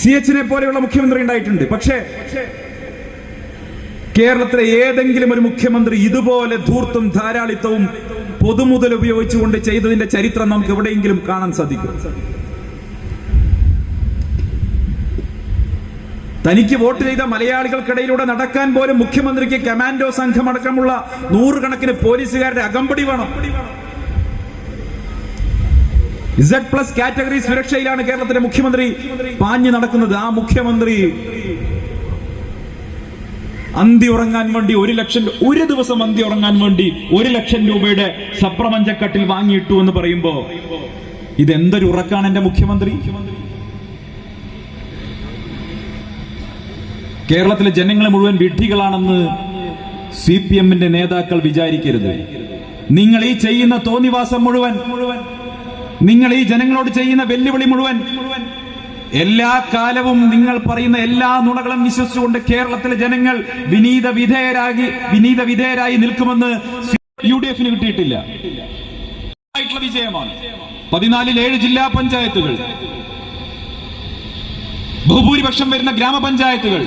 CH പോലെയുള്ള മുഖ്യമന്ത്രി ഉണ്ടായിട്ടുണ്ട്. പക്ഷേ കേരളത്തിലെ ഏതെങ്കിലും ഒരു മുഖ്യമന്ത്രി ഇതുപോലെ ധൂർത്തും ധാരാളിത്തവും പൊതുമുതൽ ഉപയോഗിച്ചുകൊണ്ട് ചെയ്തതിന്റെ ചരിത്രം നമുക്ക് എവിടെയെങ്കിലും കാണാൻ സാധിക്കും? തനിക്ക് വോട്ട് ചെയ്ത മലയാളികൾക്കിടയിലൂടെ നടക്കാൻ പോലും മുഖ്യമന്ത്രിക്ക് കമാൻഡോ സംഘം അടക്കമുള്ള നൂറുകണക്കിന് പോലീസുകാരുടെ അകമ്പടി വേണം. Z+ കാറ്റഗറി സുരക്ഷയിലാണ് കേരളത്തിലെ മുഖ്യമന്ത്രി പാഞ്ഞു നടക്കുന്നത്. ആ മുഖ്യമന്ത്രി അന്തി ഉറങ്ങാൻ വേണ്ടി 1 ലക്ഷം, ഒരു ദിവസം അന്തി ഉറങ്ങാൻ വേണ്ടി 1 ലക്ഷം രൂപയുടെ സപ്രമഞ്ചക്കട്ടിൽ വാങ്ങിയിട്ടു എന്ന് പറയുമ്പോ ഇതെന്തൊരു ഉറക്കാണ് എന്റെ മുഖ്യമന്ത്രി? കേരളത്തിലെ ജനങ്ങളെ മുഴുവൻ വിഡ്ഢികളാണെന്ന് CPM-ന്റെ നേതാക്കൾ വിചാരിക്കരുത്. നിങ്ങൾ ഈ ചെയ്യുന്ന തോന്നിവാസം മുഴുവൻ, നിങ്ങൾ ഈ ജനങ്ങളോട് ചെയ്യുന്ന വെല്ലുവിളി മുഴുവൻ, എല്ലാ കാലവും നിങ്ങൾ പറയുന്ന എല്ലാ നുണകളും വിശ്വസിച്ചുകൊണ്ട് കേരളത്തിലെ ജനങ്ങൾ വിനീത വിധേയരായി നിൽക്കുമെന്ന് UDF-ന് കിട്ടിയിട്ടില്ല. വിജയമാണ്. 14 7 ജില്ലാ പഞ്ചായത്തുകൾ, ബഹുഭൂരിപക്ഷം വരുന്ന ഗ്രാമപഞ്ചായത്തുകൾ,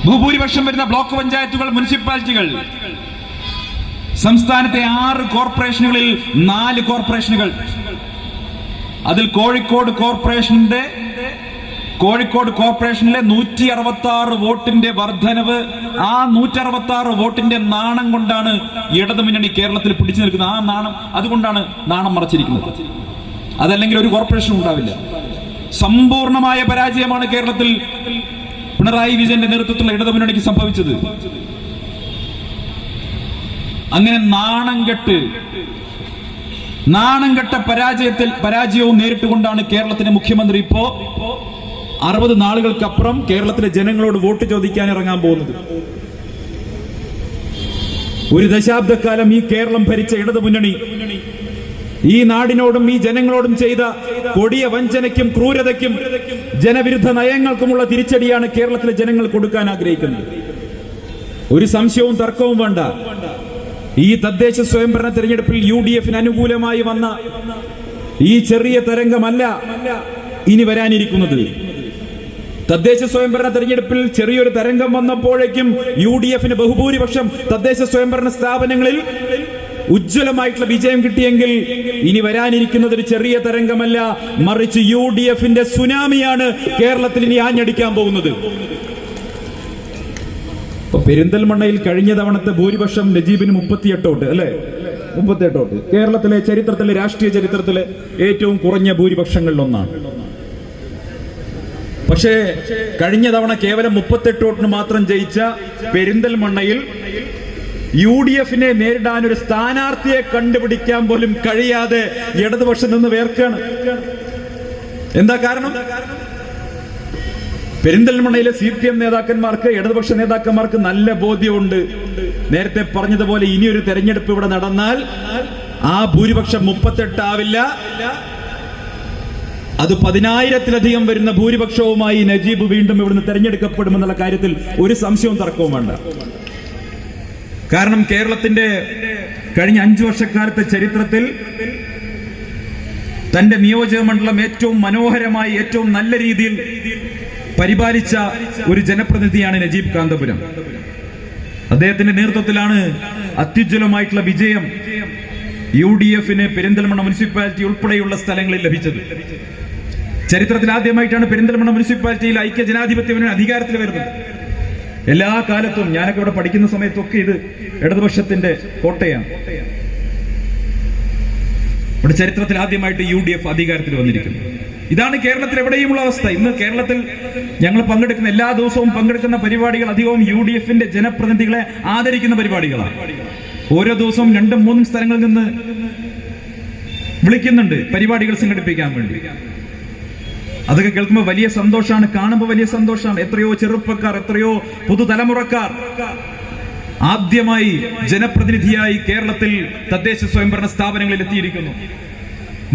ബഹുഭൂരിപക്ഷം വരുന്ന ബ്ലോക്ക് പഞ്ചായത്തുകൾ, മുനിസിപ്പാലിറ്റികൾ, സംസ്ഥാനത്തെ 6 കോർപ്പറേഷനുകളിൽ 4 കോർപ്പറേഷനുകൾ, അതിൽ കോഴിക്കോട് കോർപ്പറേഷനിലെ 166 വോട്ടിന്റെ വർധനവ്, ആ 166 വോട്ടിന്റെ നാണം കൊണ്ടാണ് ഇടതുമുന്നണി കേരളത്തിൽ പിടിച്ചു നിൽക്കുന്നത്. ആ നാണം, അതുകൊണ്ടാണ് നാണം മറച്ചിരിക്കുന്നത്. അതല്ലെങ്കിൽ ഒരു കോർപ്പറേഷൻ ഉണ്ടാവില്ല. സമ്പൂർണമായ പരാജയമാണ് കേരളത്തിൽ പിണറായി വിജയന്റെ നേതൃത്വത്തിലുള്ള ഇടതുമുന്നണിക്ക് സംഭവിച്ചത്. അങ്ങനെ നാണം കെട്ട പരാജയവും നേരിട്ടുകൊണ്ടാണ് കേരളത്തിന്റെ മുഖ്യമന്ത്രി ഇപ്പോ 60 നാളുകൾക്കപ്പുറം കേരളത്തിലെ ജനങ്ങളോട് വോട്ട് ചോദിക്കാൻ ഇറങ്ങാൻ പോകുന്നത്. ഒരു ദശാബ്ദക്കാലം ഈ കേരളം ഭരിച്ച ഇടതുമുന്നണി ഈ നാടിനോടും ഈ ജനങ്ങളോടും ചെയ്ത കൊടിയ വഞ്ചനയ്ക്കും ക്രൂരതയ്ക്കും ജനവിരുദ്ധ നയങ്ങൾക്കുമുള്ള തിരിച്ചടിയാണ് കേരളത്തിലെ ജനങ്ങൾ കൊടുക്കാൻ ആഗ്രഹിക്കുന്നത്. ഒരു സംശയവും തർക്കവും വേണ്ട. ഈ തദ്ദേശ സ്വയംഭരണ തെരഞ്ഞെടുപ്പിൽ UDF-ന് അനുകൂലമായി വന്ന ഈ ചെറിയ തരംഗമല്ല ഇനി വരാനിരിക്കുന്നത്. തദ്ദേശ സ്വയംഭരണ തെരഞ്ഞെടുപ്പിൽ ചെറിയൊരു തരംഗം വന്നപ്പോഴേക്കും UDF-ന് ബഹുഭൂരിപക്ഷം തദ്ദേശ സ്വയംഭരണ സ്ഥാപനങ്ങളിൽ ഉജ്ജ്വലമായിട്ടുള്ള വിജയം കിട്ടിയെങ്കിൽ ഇനി വരാനിരിക്കുന്നത് ഒരു ചെറിയ തരംഗമല്ല, മറിച്ച് UDF-ന്റെ സുനാമിയാണ് കേരളത്തിൽ ഇനി ആഞ്ഞടിക്കാൻ പോകുന്നത്. പെരിന്തൽമണ്ണയിൽ കഴിഞ്ഞ തവണത്തെ ഭൂരിപക്ഷം നജീബിന് 38 വോട്ട് അല്ലെ, 38 വോട്ട് കേരളത്തിലെ ചരിത്രത്തിലെ, രാഷ്ട്രീയ ചരിത്രത്തിലെ ഏറ്റവും കുറഞ്ഞ ഭൂരിപക്ഷങ്ങളിലൊന്നാണ്. പക്ഷേ കഴിഞ്ഞ തവണ കേവലം 38 വോട്ടിന് മാത്രം ജയിച്ച പെരിന്തൽമണ്ണയിൽ UDF-നെ നേരിടാൻ ഒരു സ്ഥാനാർത്ഥിയെ കണ്ടുപിടിക്കാൻ പോലും കഴിയാതെ ഇടതുപക്ഷം നിന്ന് വേർക്കാണ്. എന്താ കാരണം? പെരിന്തൽമണ്ണയിലെ CPM നേതാക്കന്മാർക്ക്, ഇടതുപക്ഷ നേതാക്കന്മാർക്ക് നല്ല ബോധ്യമുണ്ട്. നേരത്തെ പറഞ്ഞതുപോലെ ഇനിയൊരു തെരഞ്ഞെടുപ്പ് ഇവിടെ നടന്നാൽ ആ ഭൂരിപക്ഷം 38 ആവില്ല, അത് 10,000-ത്തിലധികം വരുന്ന ഭൂരിപക്ഷവുമായി നജീബ് വീണ്ടും ഇവിടുന്ന് തെരഞ്ഞെടുക്കപ്പെടുമെന്നുള്ള കാര്യത്തിൽ ഒരു സംശയവും തർക്കവും വേണ്ട. കാരണം കേരളത്തിന്റെ കഴിഞ്ഞ 5 വർഷക്കാലത്തെ ചരിത്രത്തിൽ തന്റെ നിയോജക മണ്ഡലം ഏറ്റവും മനോഹരമായി, ഏറ്റവും നല്ല രീതിയിൽ പരിപാലിച്ച ഒരു ജനപ്രതിനിധിയാണ് നജീബ് കാന്തപുരം. അദ്ദേഹത്തിന്റെ നേതൃത്വത്തിലാണ് അത്യുജ്വലമായിട്ടുള്ള വിജയം UDF-ന് പെരിന്തൽമണ്ണ മുനിസിപ്പാലിറ്റി ഉൾപ്പെടെയുള്ള സ്ഥലങ്ങളിൽ ലഭിച്ചത്. ചരിത്രത്തിൽ ആദ്യമായിട്ടാണ് പെരിന്തൽമണ്ണ മുനിസിപ്പാലിറ്റിയിൽ ഐക്യ ജനാധിപത്യ അധികാരത്തിൽ വരുന്നത്. എല്ലാ കാലത്തും, ഞാനൊക്കെ ഇവിടെ പഠിക്കുന്ന സമയത്തൊക്കെ ഇത് ഇടതുപക്ഷത്തിന്റെ കോട്ടയാണ്. ഇവിടെ ചരിത്രത്തിൽ ആദ്യമായിട്ട് UDF അധികാരത്തിൽ വന്നിരിക്കുന്നു. ഇതാണ് കേരളത്തിൽ എവിടെയുമുള്ള അവസ്ഥ. ഇന്ന് കേരളത്തിൽ ഞങ്ങൾ പങ്കെടുക്കുന്ന, എല്ലാ ദിവസവും പങ്കെടുക്കുന്ന പരിപാടികൾ അധികവും UDF-ന്റെ ജനപ്രതിനിധികളെ ആദരിക്കുന്ന പരിപാടികളാണ്. ഓരോ ദിവസവും 2-3 സ്ഥലങ്ങളിൽ നിന്ന് വിളിക്കുന്നുണ്ട് പരിപാടികൾ സംഘടിപ്പിക്കാൻ വേണ്ടി. അതൊക്കെ കേൾക്കുമ്പോൾ വലിയ സന്തോഷമാണ്, കാണുമ്പോൾ വലിയ സന്തോഷമാണ്. എത്രയോ ചെറുപ്പക്കാർ, എത്രയോ പുതുതലമുറക്കാർ ആദ്യമായി ജനപ്രതിനിധിയായി കേരളത്തിൽ തദ്ദേശ സ്വയംഭരണ സ്ഥാപനങ്ങളിൽ എത്തിയിരിക്കുന്നു.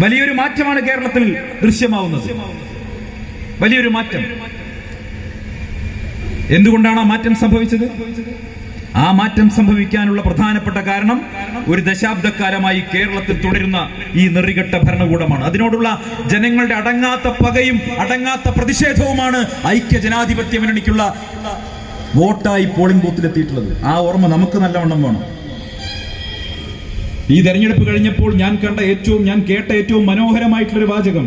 വലിയൊരു മാറ്റമാണ് കേരളത്തിൽ ദൃശ്യമാവുന്നത്, വലിയൊരു മാറ്റം. എന്തുകൊണ്ടാണ് ആ മാറ്റം സംഭവിച്ചത്? ആ മാറ്റം സംഭവിക്കാനുള്ള പ്രധാനപ്പെട്ട കാരണം ഒരു ദശാബ്ദക്കാലമായി കേരളത്തിൽ തുടരുന്ന ഈ നെറികെട്ട ഭരണകൂടമാണ്. അതിനോടുള്ള ജനങ്ങളുടെ അടങ്ങാത്ത പകയും അടങ്ങാത്ത പ്രതിഷേധവുമാണ് ഐക്യ ജനാധിപത്യ മുന്നണിക്കുള്ള വോട്ടായി പോളിംഗ് ബൂത്തിലെത്തിയിട്ടുള്ളത്. ആ ഓർമ്മ നമുക്ക് നല്ലവണ്ണം വേണം. ഈ തെരഞ്ഞെടുപ്പ് കഴിഞ്ഞപ്പോൾ ഞാൻ കേട്ട ഏറ്റവും മനോഹരമായിട്ടുള്ളൊരു വാചകം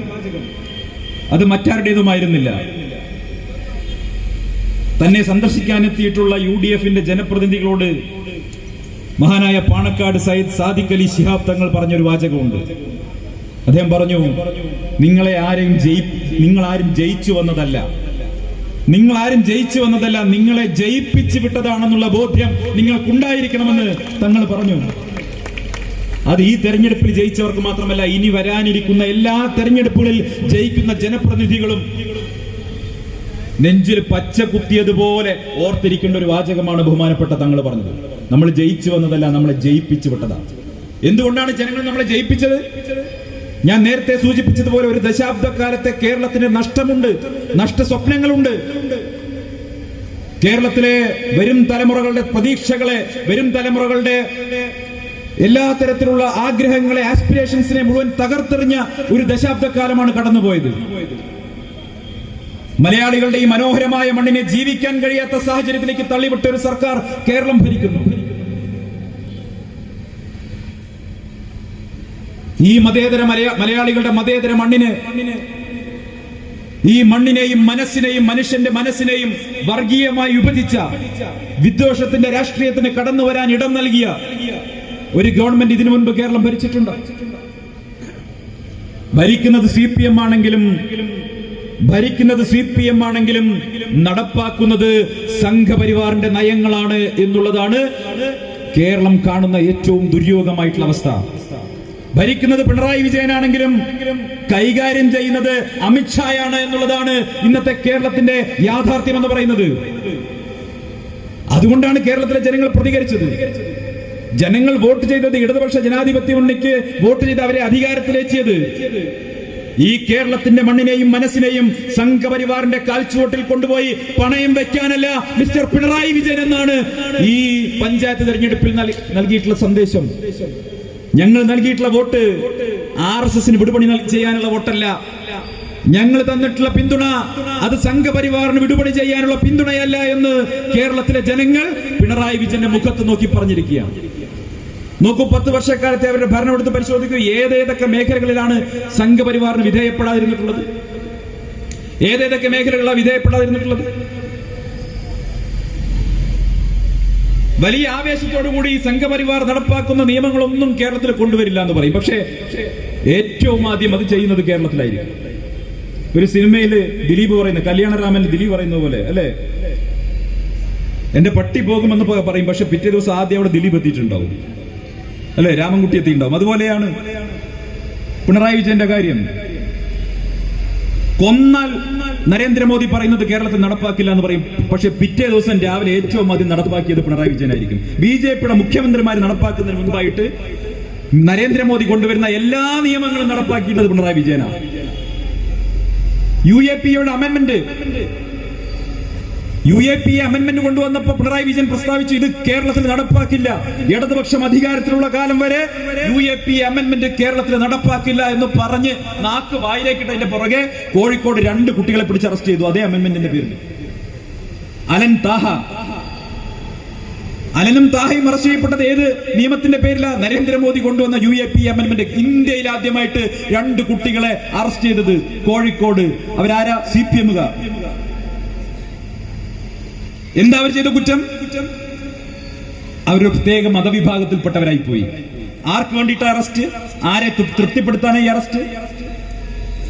അത് മറ്റാരുടേതുമായിരുന്നില്ല. തന്നെ സന്ദർശിക്കാനെത്തിയിട്ടുള്ള UDF-ന്റെ ജനപ്രതിനിധികളോട് മഹാനായ പാണക്കാട് സയ്യിദ് സാദിഖ് അലി ശിഹാബ് തങ്ങൾ പറഞ്ഞൊരു വാചകമുണ്ട്. അദ്ദേഹം പറഞ്ഞു, നിങ്ങൾ ആരും ജയിച്ചു വന്നതല്ല, നിങ്ങളെ ജയിപ്പിച്ചു വിട്ടതാണെന്നുള്ള ബോധ്യം നിങ്ങൾക്കുണ്ടായിരിക്കണമെന്ന് തങ്ങൾ പറഞ്ഞു. അത് ഈ തെരഞ്ഞെടുപ്പിൽ ജയിച്ചവർക്ക് മാത്രമല്ല, ഇനി വരാനിരിക്കുന്ന എല്ലാ തെരഞ്ഞെടുപ്പുകളിൽ ജയിക്കുന്ന ജനപ്രതിനിധികളും നെഞ്ചിൽ പച്ച കുത്തിയതുപോലെ ഓർത്തിരിക്കേണ്ട ഒരു വാചകമാണ് ബഹുമാനപ്പെട്ട തങ്ങൾ പറഞ്ഞത്. നമ്മൾ ജയിച്ചു വന്നതല്ല, നമ്മളെ ജയിപ്പിച്ചു വിട്ടതാണ്. എന്തുകൊണ്ടാണ് ജനങ്ങൾ നമ്മളെ ജയിപ്പിച്ചത്? ഞാൻ നേരത്തെ സൂചിപ്പിച്ചതുപോലെ ഒരു ദശാബ്ദക്കാലത്തെ കേരളത്തിന് നഷ്ടമുണ്ട്, നഷ്ടസ്വപ്നങ്ങളുണ്ട്. കേരളത്തിലെ വരും തലമുറകളുടെ പ്രതീക്ഷകളെ, വരും തലമുറകളുടെ എല്ലാ തരത്തിലുള്ള ആഗ്രഹങ്ങളെ, ആസ്പിരേഷൻസിനെ മുഴുവൻ തകർത്തെറിഞ്ഞ ഒരു ദശാബ്ദക്കാലമാണ് കടന്നുപോയത്. മലയാളികളുടെ ഈ മനോഹരമായ മണ്ണിനെ ജീവിക്കാൻ കഴിയാത്ത സാഹചര്യത്തിലേക്ക് തള്ളിവിട്ട ഒരു സർക്കാർ കേരളം ഭരിക്കുന്നു. ഈ മലയാളികളുടെ മതേതര മണ്ണിന്, ഈ മണ്ണിനെയും മനസ്സിനെയും, മനുഷ്യന്റെ മനസ്സിനെയും വർഗീയമായി വിഭജിച്ച, വിദ്വേഷത്തിന്റെ രാഷ്ട്രീയത്തിന് കടന്നു വരാൻ ഇടം നൽകിയ ഒരു ഗവൺമെന്റ് ഇതിനു മുൻപ് കേരളം ഭരിച്ചിട്ടുണ്ട്. ഭരിക്കുന്നത് CPM ആണെങ്കിലും നടപ്പാക്കുന്നത് സംഘപരിവാറിന്റെ നയങ്ങളാണ് എന്നുള്ളതാണ് കേരളം കാണുന്ന ഏറ്റവും ദുര്യോഗമായിട്ടുള്ള അവസ്ഥ. ഭരിക്കുന്നത് പിണറായി വിജയനാണെങ്കിലും കൈകാര്യം ചെയ്യുന്നത് അമിത്ഷായാണ് എന്നുള്ളതാണ് ഇന്നത്തെ കേരളത്തിന്റെ യാഥാർത്ഥ്യം എന്ന് പറയുന്നത്. അതുകൊണ്ടാണ് കേരളത്തിലെ ജനങ്ങൾ പ്രതികരിച്ചത്. ജനങ്ങൾ വോട്ട് ചെയ്തത് ഇടതുപക്ഷ ജനാധിപത്യ മുന്നണിക്ക് വോട്ട് ചെയ്ത് അവരെ അധികാരത്തിലെത്തിയത്. ഈ കേരളത്തിന്റെ മണ്ണിനെയും മനസ്സിനെയും സംഘപരിവാറിന്റെ കാൽച്ചുവട്ടിൽ കൊണ്ടുപോയി പണയം വെക്കാനല്ല മിസ്റ്റർ പിണറായി വിജയൻ എന്നാണ് ഈ പഞ്ചായത്ത് തെരഞ്ഞെടുപ്പിൽ നൽകിയിട്ടുള്ള സന്ദേശം. ഞങ്ങൾ നൽകിയിട്ടുള്ള വോട്ട് RSSന് വിടുപണി ചെയ്യാനുള്ള വോട്ടല്ല. ഞങ്ങൾ തന്നിട്ടുള്ള പിന്തുണ അത് സംഘപരിവാറിന് വിടുപണി ചെയ്യാനുള്ള പിന്തുണയല്ല എന്ന് കേരളത്തിലെ ജനങ്ങൾ പിണറായി വിജയന്റെ മുഖത്ത് നോക്കി പറഞ്ഞിരിക്കുകയാണ്. നോക്കൂ, 10 വർഷക്കാലത്തെ അവരുടെ ഭരണം എടുത്ത് പരിശോധിക്കൂ. ഏതേതൊക്കെ മേഖലകളിലാണ് സംഘപരിവാറിന് വിധേയപ്പെടാതിരുന്നിട്ടുള്ളത്? ഏതേതൊക്കെ മേഖലകളാണ് വിധേയപ്പെടാതിരുന്നിട്ടുള്ളത്? വലിയ ആവേശത്തോടുകൂടി സംഘപരിവാർ നടപ്പാക്കുന്ന നിയമങ്ങളൊന്നും കേരളത്തിൽ കൊണ്ടുവരില്ല എന്ന് പറയും. പക്ഷേ ഏറ്റവും ആദ്യം അത് ചെയ്യുന്നത് കേരളത്തിലായിരിക്കും. ഒരു സിനിമയിൽ ദിലീപ് പറയുന്ന, കല്യാണരാമൻ ദിലീപ് പറയുന്ന പോലെ അല്ലെ, എന്റെ പട്ടി പോകുമെന്ന് പറയും, പക്ഷെ പിറ്റേ ദിവസം ആദ്യം അവിടെ ദിലീപ് എത്തിയിട്ടുണ്ടാവും, അല്ലെ, രാമൻകുട്ടി എത്തിയിട്ടുണ്ടാവും. അതുപോലെയാണ് പിണറായി വിജയന്റെ കാര്യം. കൊന്നാൽ നരേന്ദ്രമോദി പറയുന്നത് കേരളത്തിൽ നടപ്പാക്കില്ല എന്ന് പറയും, പക്ഷെ പിറ്റേ ദിവസം രാവിലെ ഏറ്റവും ആദ്യം നടപ്പാക്കിയത് പിണറായി വിജയനായിരിക്കും. BJPയുടെ മുഖ്യമന്ത്രിമാർ നടപ്പാക്കുന്നതിന് മുൻപായിട്ട് നരേന്ദ്രമോദി കൊണ്ടുവരുന്ന എല്ലാ നിയമങ്ങളും നടപ്പാക്കിയിട്ടുള്ളത് പിണറായി വിജയനാണ്. UAPയുടെ അമെന്റ്മെന്റ് കൊണ്ടുവന്നപ്പോൾ പിണറായി വിജയൻ പ്രസ്താവിച്ചു, ഇത് കേരളത്തിൽ നടപ്പാക്കില്ല, ഇടതുപക്ഷം അധികാരത്തിലുള്ള കാലം വരെ UAP അമെന്റ്മെന്റ് കേരളത്തിൽ നടപ്പാക്കില്ല എന്ന് പറഞ്ഞ് നാക്ക് വായിലേക്കിട്ടതിന്റെ പുറകെ കോഴിക്കോട് 2 കുട്ടികളെ പിടിച്ച് അറസ്റ്റ് ചെയ്തു. അതേ അമെന്റ്മെന്റിന്റെ പേരിൽ അലനും താഹയും അറസ്റ്റ് ചെയ്യപ്പെട്ടത് ഏത് നിയമത്തിന്റെ പേരിലാണ്? നരേന്ദ്രമോദി കൊണ്ടുവന്ന UAP അമെന്റ്മെന്റ്. ഇന്ത്യയിൽ ആദ്യമായിട്ട് 2 കുട്ടികളെ അറസ്റ്റ് ചെയ്തത് കോഴിക്കോട്. അവരാരാ? CPM-കാർ. എന്താ അവർ ചെയ്ത കുറ്റം? അവരൊരു പ്രത്യേക മതവിഭാഗത്തിൽപ്പെട്ടവരായി പോയി. ആർക്ക് വേണ്ടിയിട്ട് അറസ്റ്റ്? ആരെ തൃപ്തിപ്പെടുത്താൻ ഈ അറസ്റ്റ്?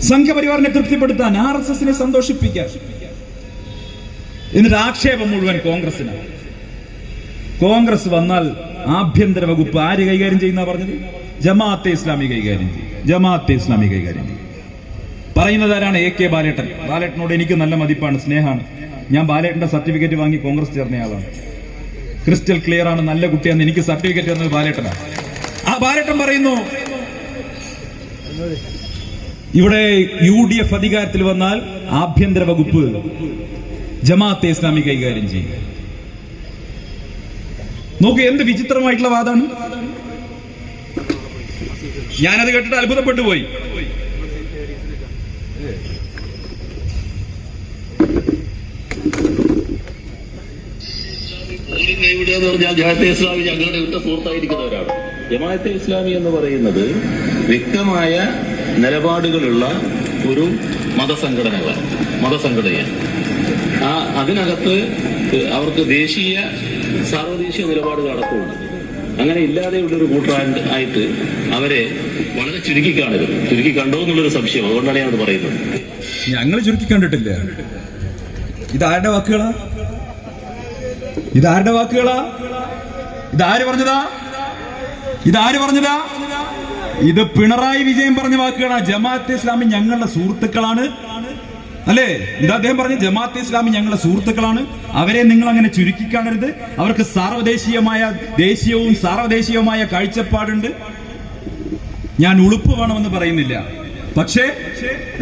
സംഘപരിവാറിനെ തൃപ്തിപ്പെടുത്താൻ, RSSനെ സന്തോഷിപ്പിക്കാൻ. എന്നിട്ട് ആക്ഷേപം മുഴുവൻ കോൺഗ്രസിനാണ്. കോൺഗ്രസ് വന്നാൽ ആഭ്യന്തര വകുപ്പ് ആര് കൈകാര്യം ചെയ്യുന്ന പറഞ്ഞത്? ജമാഅത്തെ ഇസ്ലാമി കൈകാര്യം ചെയ്യും. പറയുന്നത് ആരാണ്? AK ബാലേട്ടൻ. ബാലേട്ടനോട് എനിക്ക് നല്ല മതിപ്പാണ്, സ്നേഹമാണ്. ഞാൻ ബാലേട്ടന്റെ സർട്ടിഫിക്കറ്റ് വാങ്ങി കോൺഗ്രസ് ചേർന്നയാളാണ്. ക്രിസ്റ്റൽ ക്ലിയർ ആണ്, നല്ല കുട്ടിയാന്ന് എനിക്ക് സർട്ടിഫിക്കറ്റ് തന്നത് ബാലേട്ടനാണ്. ആ ബാലേട്ടൻ പറയുന്നു, ഇവിടെ UDF അധികാരത്തിൽ വന്നാൽ ആഭ്യന്തര വകുപ്പ് ജമാഅത്തെ ഇസ്ലാമി കൈകാര്യം ചെയ്യും. നോക്കൂ, എന്ത് വിചിത്രമായിട്ടുള്ള വാദമാണ്. ഞാനത് കേട്ടിട്ട് അത്ഭുതപ്പെട്ടു പോയി. കൈവിടുക എന്ന് പറഞ്ഞാൽ ജമാഅത്തെ ഇസ്ലാമി ഞങ്ങളുടെ വിട്ട സുഹൃത്തായിരിക്കുന്നവരാണ്. ജമാഅത്തെ ഇസ്ലാമി എന്ന് പറയുന്നത് വ്യക്തമായ നിലപാടുകളുള്ള ഒരു മതസംഘടനയാണ്. അതിനകത്ത് അവർക്ക് ദേശീയ സാർവദേശീയ നിലപാടുകൾ അടക്കമുണ്ട്. അങ്ങനെ ഇല്ലാതെയുള്ളൊരു കൂട്ടായിട്ട് അവരെ വളരെ ചുരുക്കി കാണരുത്. ചുരുക്കി കണ്ടോ എന്നുള്ളൊരു സംശയം, അതുകൊണ്ടാണ് ഞാനത് പറയുന്നത്. ഞങ്ങൾ ചുരുക്കി കണ്ടിട്ടില്ല. ഇതാരുടെ വാക്കുകളാ? ഇതാരുടെ വാക്കുകളാ? ഇതാര് പറഞ്ഞതാ? ഇത് പിണറായി വിജയൻ പറഞ്ഞ വാക്കുകളാണ്. ജമാഅത്തെ ഇസ്ലാമി ഞങ്ങളുടെ സുഹൃത്തുക്കളാണ്, അല്ലേ? എന്താ അദ്ദേഹം പറഞ്ഞു? ജമാഅത്തെ ഇസ്ലാമി ഞങ്ങളുടെ സുഹൃത്തുക്കളാണ്, അവരെ നിങ്ങൾ അങ്ങനെ ചുരുക്കി കാണരുത്. അവർക്ക് ദേശീയവും സാർവദേശീയവുമായ കാഴ്ചപ്പാടുണ്ട്. ഞാൻ ഉളുപ്പ് വേണമെന്ന് പറയുന്നില്ല, പക്ഷേ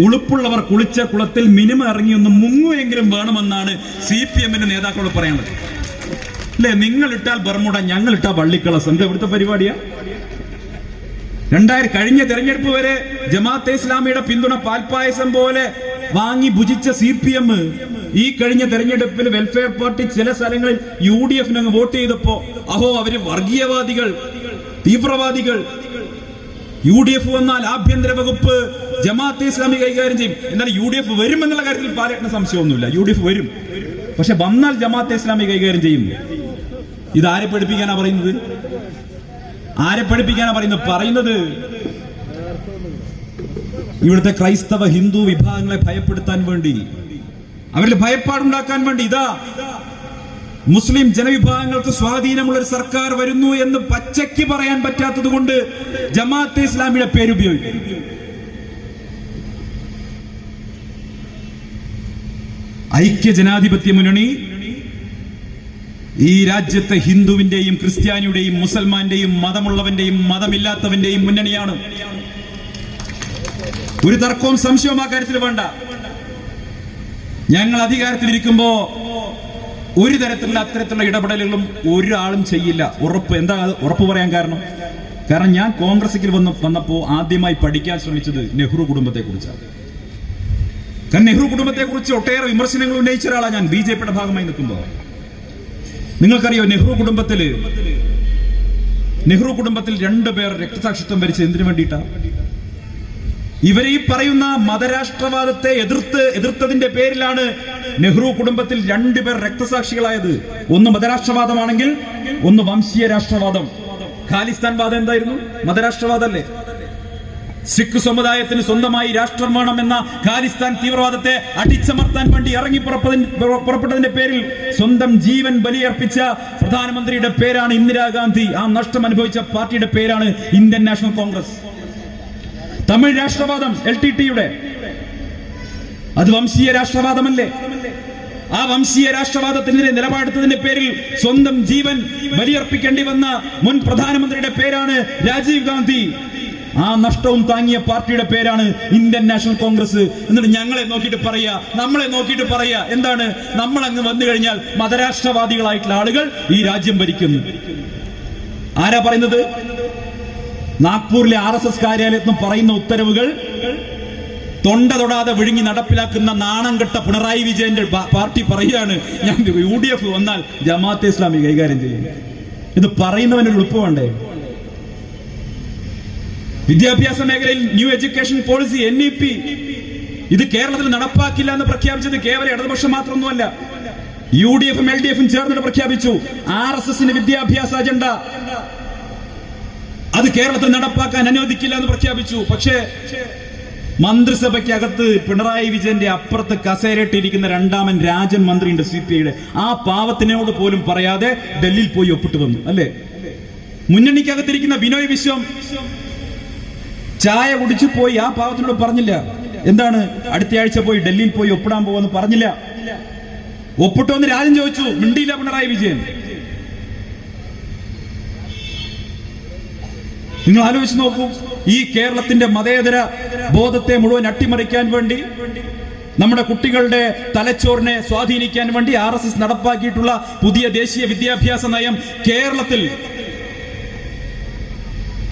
ഉളുപ്പുള്ളവർ കുളിച്ച കുളത്തിൽ മിനിമം ഇറങ്ങി ഒന്ന് മുങ്ങുമെങ്കിലും വേണമെന്നാണ് CPM-ന്റെ നേതാക്കളോട് പറയാനുള്ളത്. അല്ലേ? നിങ്ങൾ ഇട്ടാൽ ബർമുട, ഞങ്ങൾ ഇട്ടാൽ വള്ളിക്കളസ്. എന്താ ഇവിടുത്തെ പരിപാടിയാ? കഴിഞ്ഞ തെരഞ്ഞെടുപ്പ് വരെ ജമാഅത്തെ ഇസ്ലാമിയുടെ പിന്തുണ പാൽപ്പായസം പോലെ വാങ്ങി ഭുജിച്ച CPM ഈ കഴിഞ്ഞ തെരഞ്ഞെടുപ്പിൽ വെൽഫെയർ പാർട്ടി ചില സ്ഥലങ്ങളിൽ UDF-ന് വോട്ട് ചെയ്തപ്പോ അവര് വർഗീയവാദികൾ, തീവ്രവാദികൾ, UDF വന്നാൽ ആഭ്യന്തര വകുപ്പ് ജമാഅത്തെ ഇസ്ലാമി കൈകാര്യം ചെയ്യും. എന്നാൽ UDF വരുമെന്നുള്ള കാര്യത്തിൽ പാലറ്റിന് സംശയമൊന്നുമില്ല. UDF വരും, പക്ഷെ വന്നാൽ ജമാഅത്തെ ഇസ്ലാമി കൈകാര്യം ചെയ്യും. ഇതാരെ പഠിപ്പിക്കാനാ പറയുന്നത്? പറയുന്നത് ഇവിടുത്തെ ക്രൈസ്തവ ഹിന്ദു വിഭാഗങ്ങളെ ഭയപ്പെടുത്താൻ വേണ്ടി, അവരിൽ ഭയപ്പാടുണ്ടാക്കാൻ വേണ്ടി, ഇതാ മുസ്ലിം ജനവിഭാഗങ്ങൾക്ക് സ്വാധീനമുള്ള ഒരു സർക്കാർ വരുന്നു എന്ന് പച്ചയ്ക്ക് പറയാൻ പറ്റാത്തത് കൊണ്ട് ജമാഅത്തെ ഇസ്ലാമിയുടെ പേരുപയോഗിക്കും. ഐക്യ ജനാധിപത്യ മുന്നണി ഈ രാജ്യത്തെ ഹിന്ദുവിന്റെയും ക്രിസ്ത്യാനിയുടെയും മുസൽമാന്റെയും മതമുള്ളവന്റെയും മതമില്ലാത്തവന്റെയും മുന്നണിയാണ്. ഒരു തർക്കവും സംശയവും ആ കാര്യത്തിൽ വേണ്ട. ഞങ്ങൾ അധികാരത്തിലിരിക്കുമ്പോ ഒരു തരത്തിലുള്ള അത്തരത്തിലുള്ള ഇടപെടലുകളും ഒരാളും ചെയ്യില്ല. ഉറപ്പ്. എന്താ ഉറപ്പ് പറയാൻ കാരണം ഞാൻ കോൺഗ്രസിൽ വന്നപ്പോ ആദ്യമായി പഠിക്കാൻ ശ്രമിച്ചത് നെഹ്റു കുടുംബത്തെ കുറിച്ചാണ്. കാരണം നെഹ്റു കുടുംബത്തെ കുറിച്ച് ഒട്ടേറെ വിമർശനങ്ങൾ ഉന്നയിച്ച ഒരാളാണ് ഞാൻ BJP-യുടെ ഭാഗമായി നിൽക്കുമ്പോ. നിങ്ങൾക്കറിയോ, നെഹ്റു കുടുംബത്തിൽ 2 പേർ രക്തസാക്ഷിത്വം വരിച്ചത് എന്തിനു വേണ്ടിയിട്ടാ? ഇവരെ ഈ പറയുന്ന മതരാഷ്ട്രവാദത്തെ എതിർത്തതിന്റെ പേരിലാണ് നെഹ്റു കുടുംബത്തിൽ 2 പേർ രക്തസാക്ഷികളായത്. ഒന്ന് മതരാഷ്ട്രവാദമാണെങ്കിൽ ഒന്ന് വംശീയ രാഷ്ട്രവാദം. ഖാലിസ്ഥാൻ വാദം എന്തായിരുന്നു? മതരാഷ്ട്രവാദല്ലേ? സിഖ് സമുദായത്തിന് സ്വന്തമായി രാഷ്ട്രം വേണമെന്ന ഖാലിസ്ഥാൻ തീവ്രവാദത്തെ അടിച്ചമർത്താൻ വേണ്ടി ഇറങ്ങി പുറപ്പെട്ടതിന്റെ പേരിൽ സ്വന്തം ജീവൻ ബലിയർപ്പിച്ച പ്രധാനമന്ത്രിയുടെ പേരാണ് ഇന്ദിരാഗാന്ധി. ആ നഷ്ടം അനുഭവിച്ച പാർട്ടിയുടെ പേരാണ് ഇന്ത്യൻ നാഷണൽ കോൺഗ്രസ്. തമിഴ് രാഷ്ട്രവാദം LTT-യുടെ, അത് വംശീയ രാഷ്ട്രവാദമല്ലേ? ആ വംശീയ രാഷ്ട്രവാദത്തിനെതിരെ നിലപാടെടുത്തതിന്റെ പേരിൽ സ്വന്തം ജീവൻ ബലിയർപ്പിക്കേണ്ടി വന്ന മുൻ പ്രധാനമന്ത്രിയുടെ പേരാണ് രാജീവ് ഗാന്ധി. ആ നഷ്ടവും താങ്ങിയ പാർട്ടിയുടെ പേരാണ് ഇന്ത്യൻ നാഷണൽ കോൺഗ്രസ്. എന്നിട്ട് നമ്മളെ നോക്കിയിട്ട് പറയാ എന്താണ്? നമ്മൾ അങ്ങ് വന്നു കഴിഞ്ഞാൽ മതരാഷ്ട്രവാദികളായിട്ടുള്ള ആളുകൾ ഈ രാജ്യം ഭരിക്കുന്നു. ആരാ പറയുന്നത്? നാഗ്പൂരിലെ RSS കാര്യാലയത്തിൽ പറയുന്ന ഉത്തരവുകൾ തൊണ്ട തൊടാതെ വിഴുങ്ങി നടപ്പിലാക്കുന്ന നാണം കെട്ട പിണറായി വിജയന്റെ പാർട്ടി പറയുകയാണ് ഞാൻ UDF വന്നാൽ ജമാഅത്തെ ഇസ്ലാമി കൈകാര്യം ചെയ്യും. ഇത് പറയുന്നവനൊരു എളുപ്പം വേണ്ടേ? വിദ്യാഭ്യാസ മേഖലയിൽ ന്യൂ എഡ്യൂക്കേഷൻ പോളിസി NEP ഇത് കേരളത്തിൽ നടപ്പാക്കില്ല എന്ന് പ്രഖ്യാപിച്ചത് കേവലം ഇടതുപക്ഷം മാത്രമൊന്നുമല്ല. UDF-ഉം LDF-ഉം ചേർന്നിട്ട് പ്രഖ്യാപിച്ചു RSS-ന്റെ വിദ്യാഭ്യാസ അജണ്ട അത് കേരളത്തിൽ നടപ്പാക്കാൻ അനുവദിക്കില്ല എന്ന് പ്രഖ്യാപിച്ചു. പക്ഷേ മന്ത്രിസഭയ്ക്കകത്ത് പിണറായി വിജയന്റെ അപ്പുറത്ത് കസേരയിട്ടിരിക്കുന്ന 2ാമൻ രാജൻ മന്ത്രിയുണ്ട് CPI-യുടെ. ആ പാവത്തിനോട് പോലും പറയാതെ ഡൽഹിയിൽ പോയി ഒപ്പിട്ട് വന്നു, അല്ലേ? മുന്നണിക്കകത്തിരിക്കുന്ന ബിനോയ് വിശ്വം ചായ കുടിച്ചു പോയി ആ പാവത്തിനോട് പറഞ്ഞില്ല. എന്താണ്? അടുത്തയാഴ്ച പോയി ഡൽഹിയിൽ പോയി ഒപ്പിടാൻ പോവെന്ന് പറഞ്ഞില്ല. ഒപ്പിട്ടോ എന്ന് രാജൻ ചോദിച്ചു, മിണ്ടിയില്ല പിണറായി വിജയൻ. നിങ്ങൾ ആലോചിച്ച് നോക്കൂ, ഈ കേരളത്തിന്റെ മതേതര ബോധത്തെ മുഴുവൻ അട്ടിമറിക്കാൻ വേണ്ടി നമ്മുടെ കുട്ടികളുടെ തലച്ചോറിനെ സ്വാധീനിക്കാൻ വേണ്ടി RSS നടപ്പാക്കിയിട്ടുള്ള പുതിയ ദേശീയ വിദ്യാഭ്യാസ നയം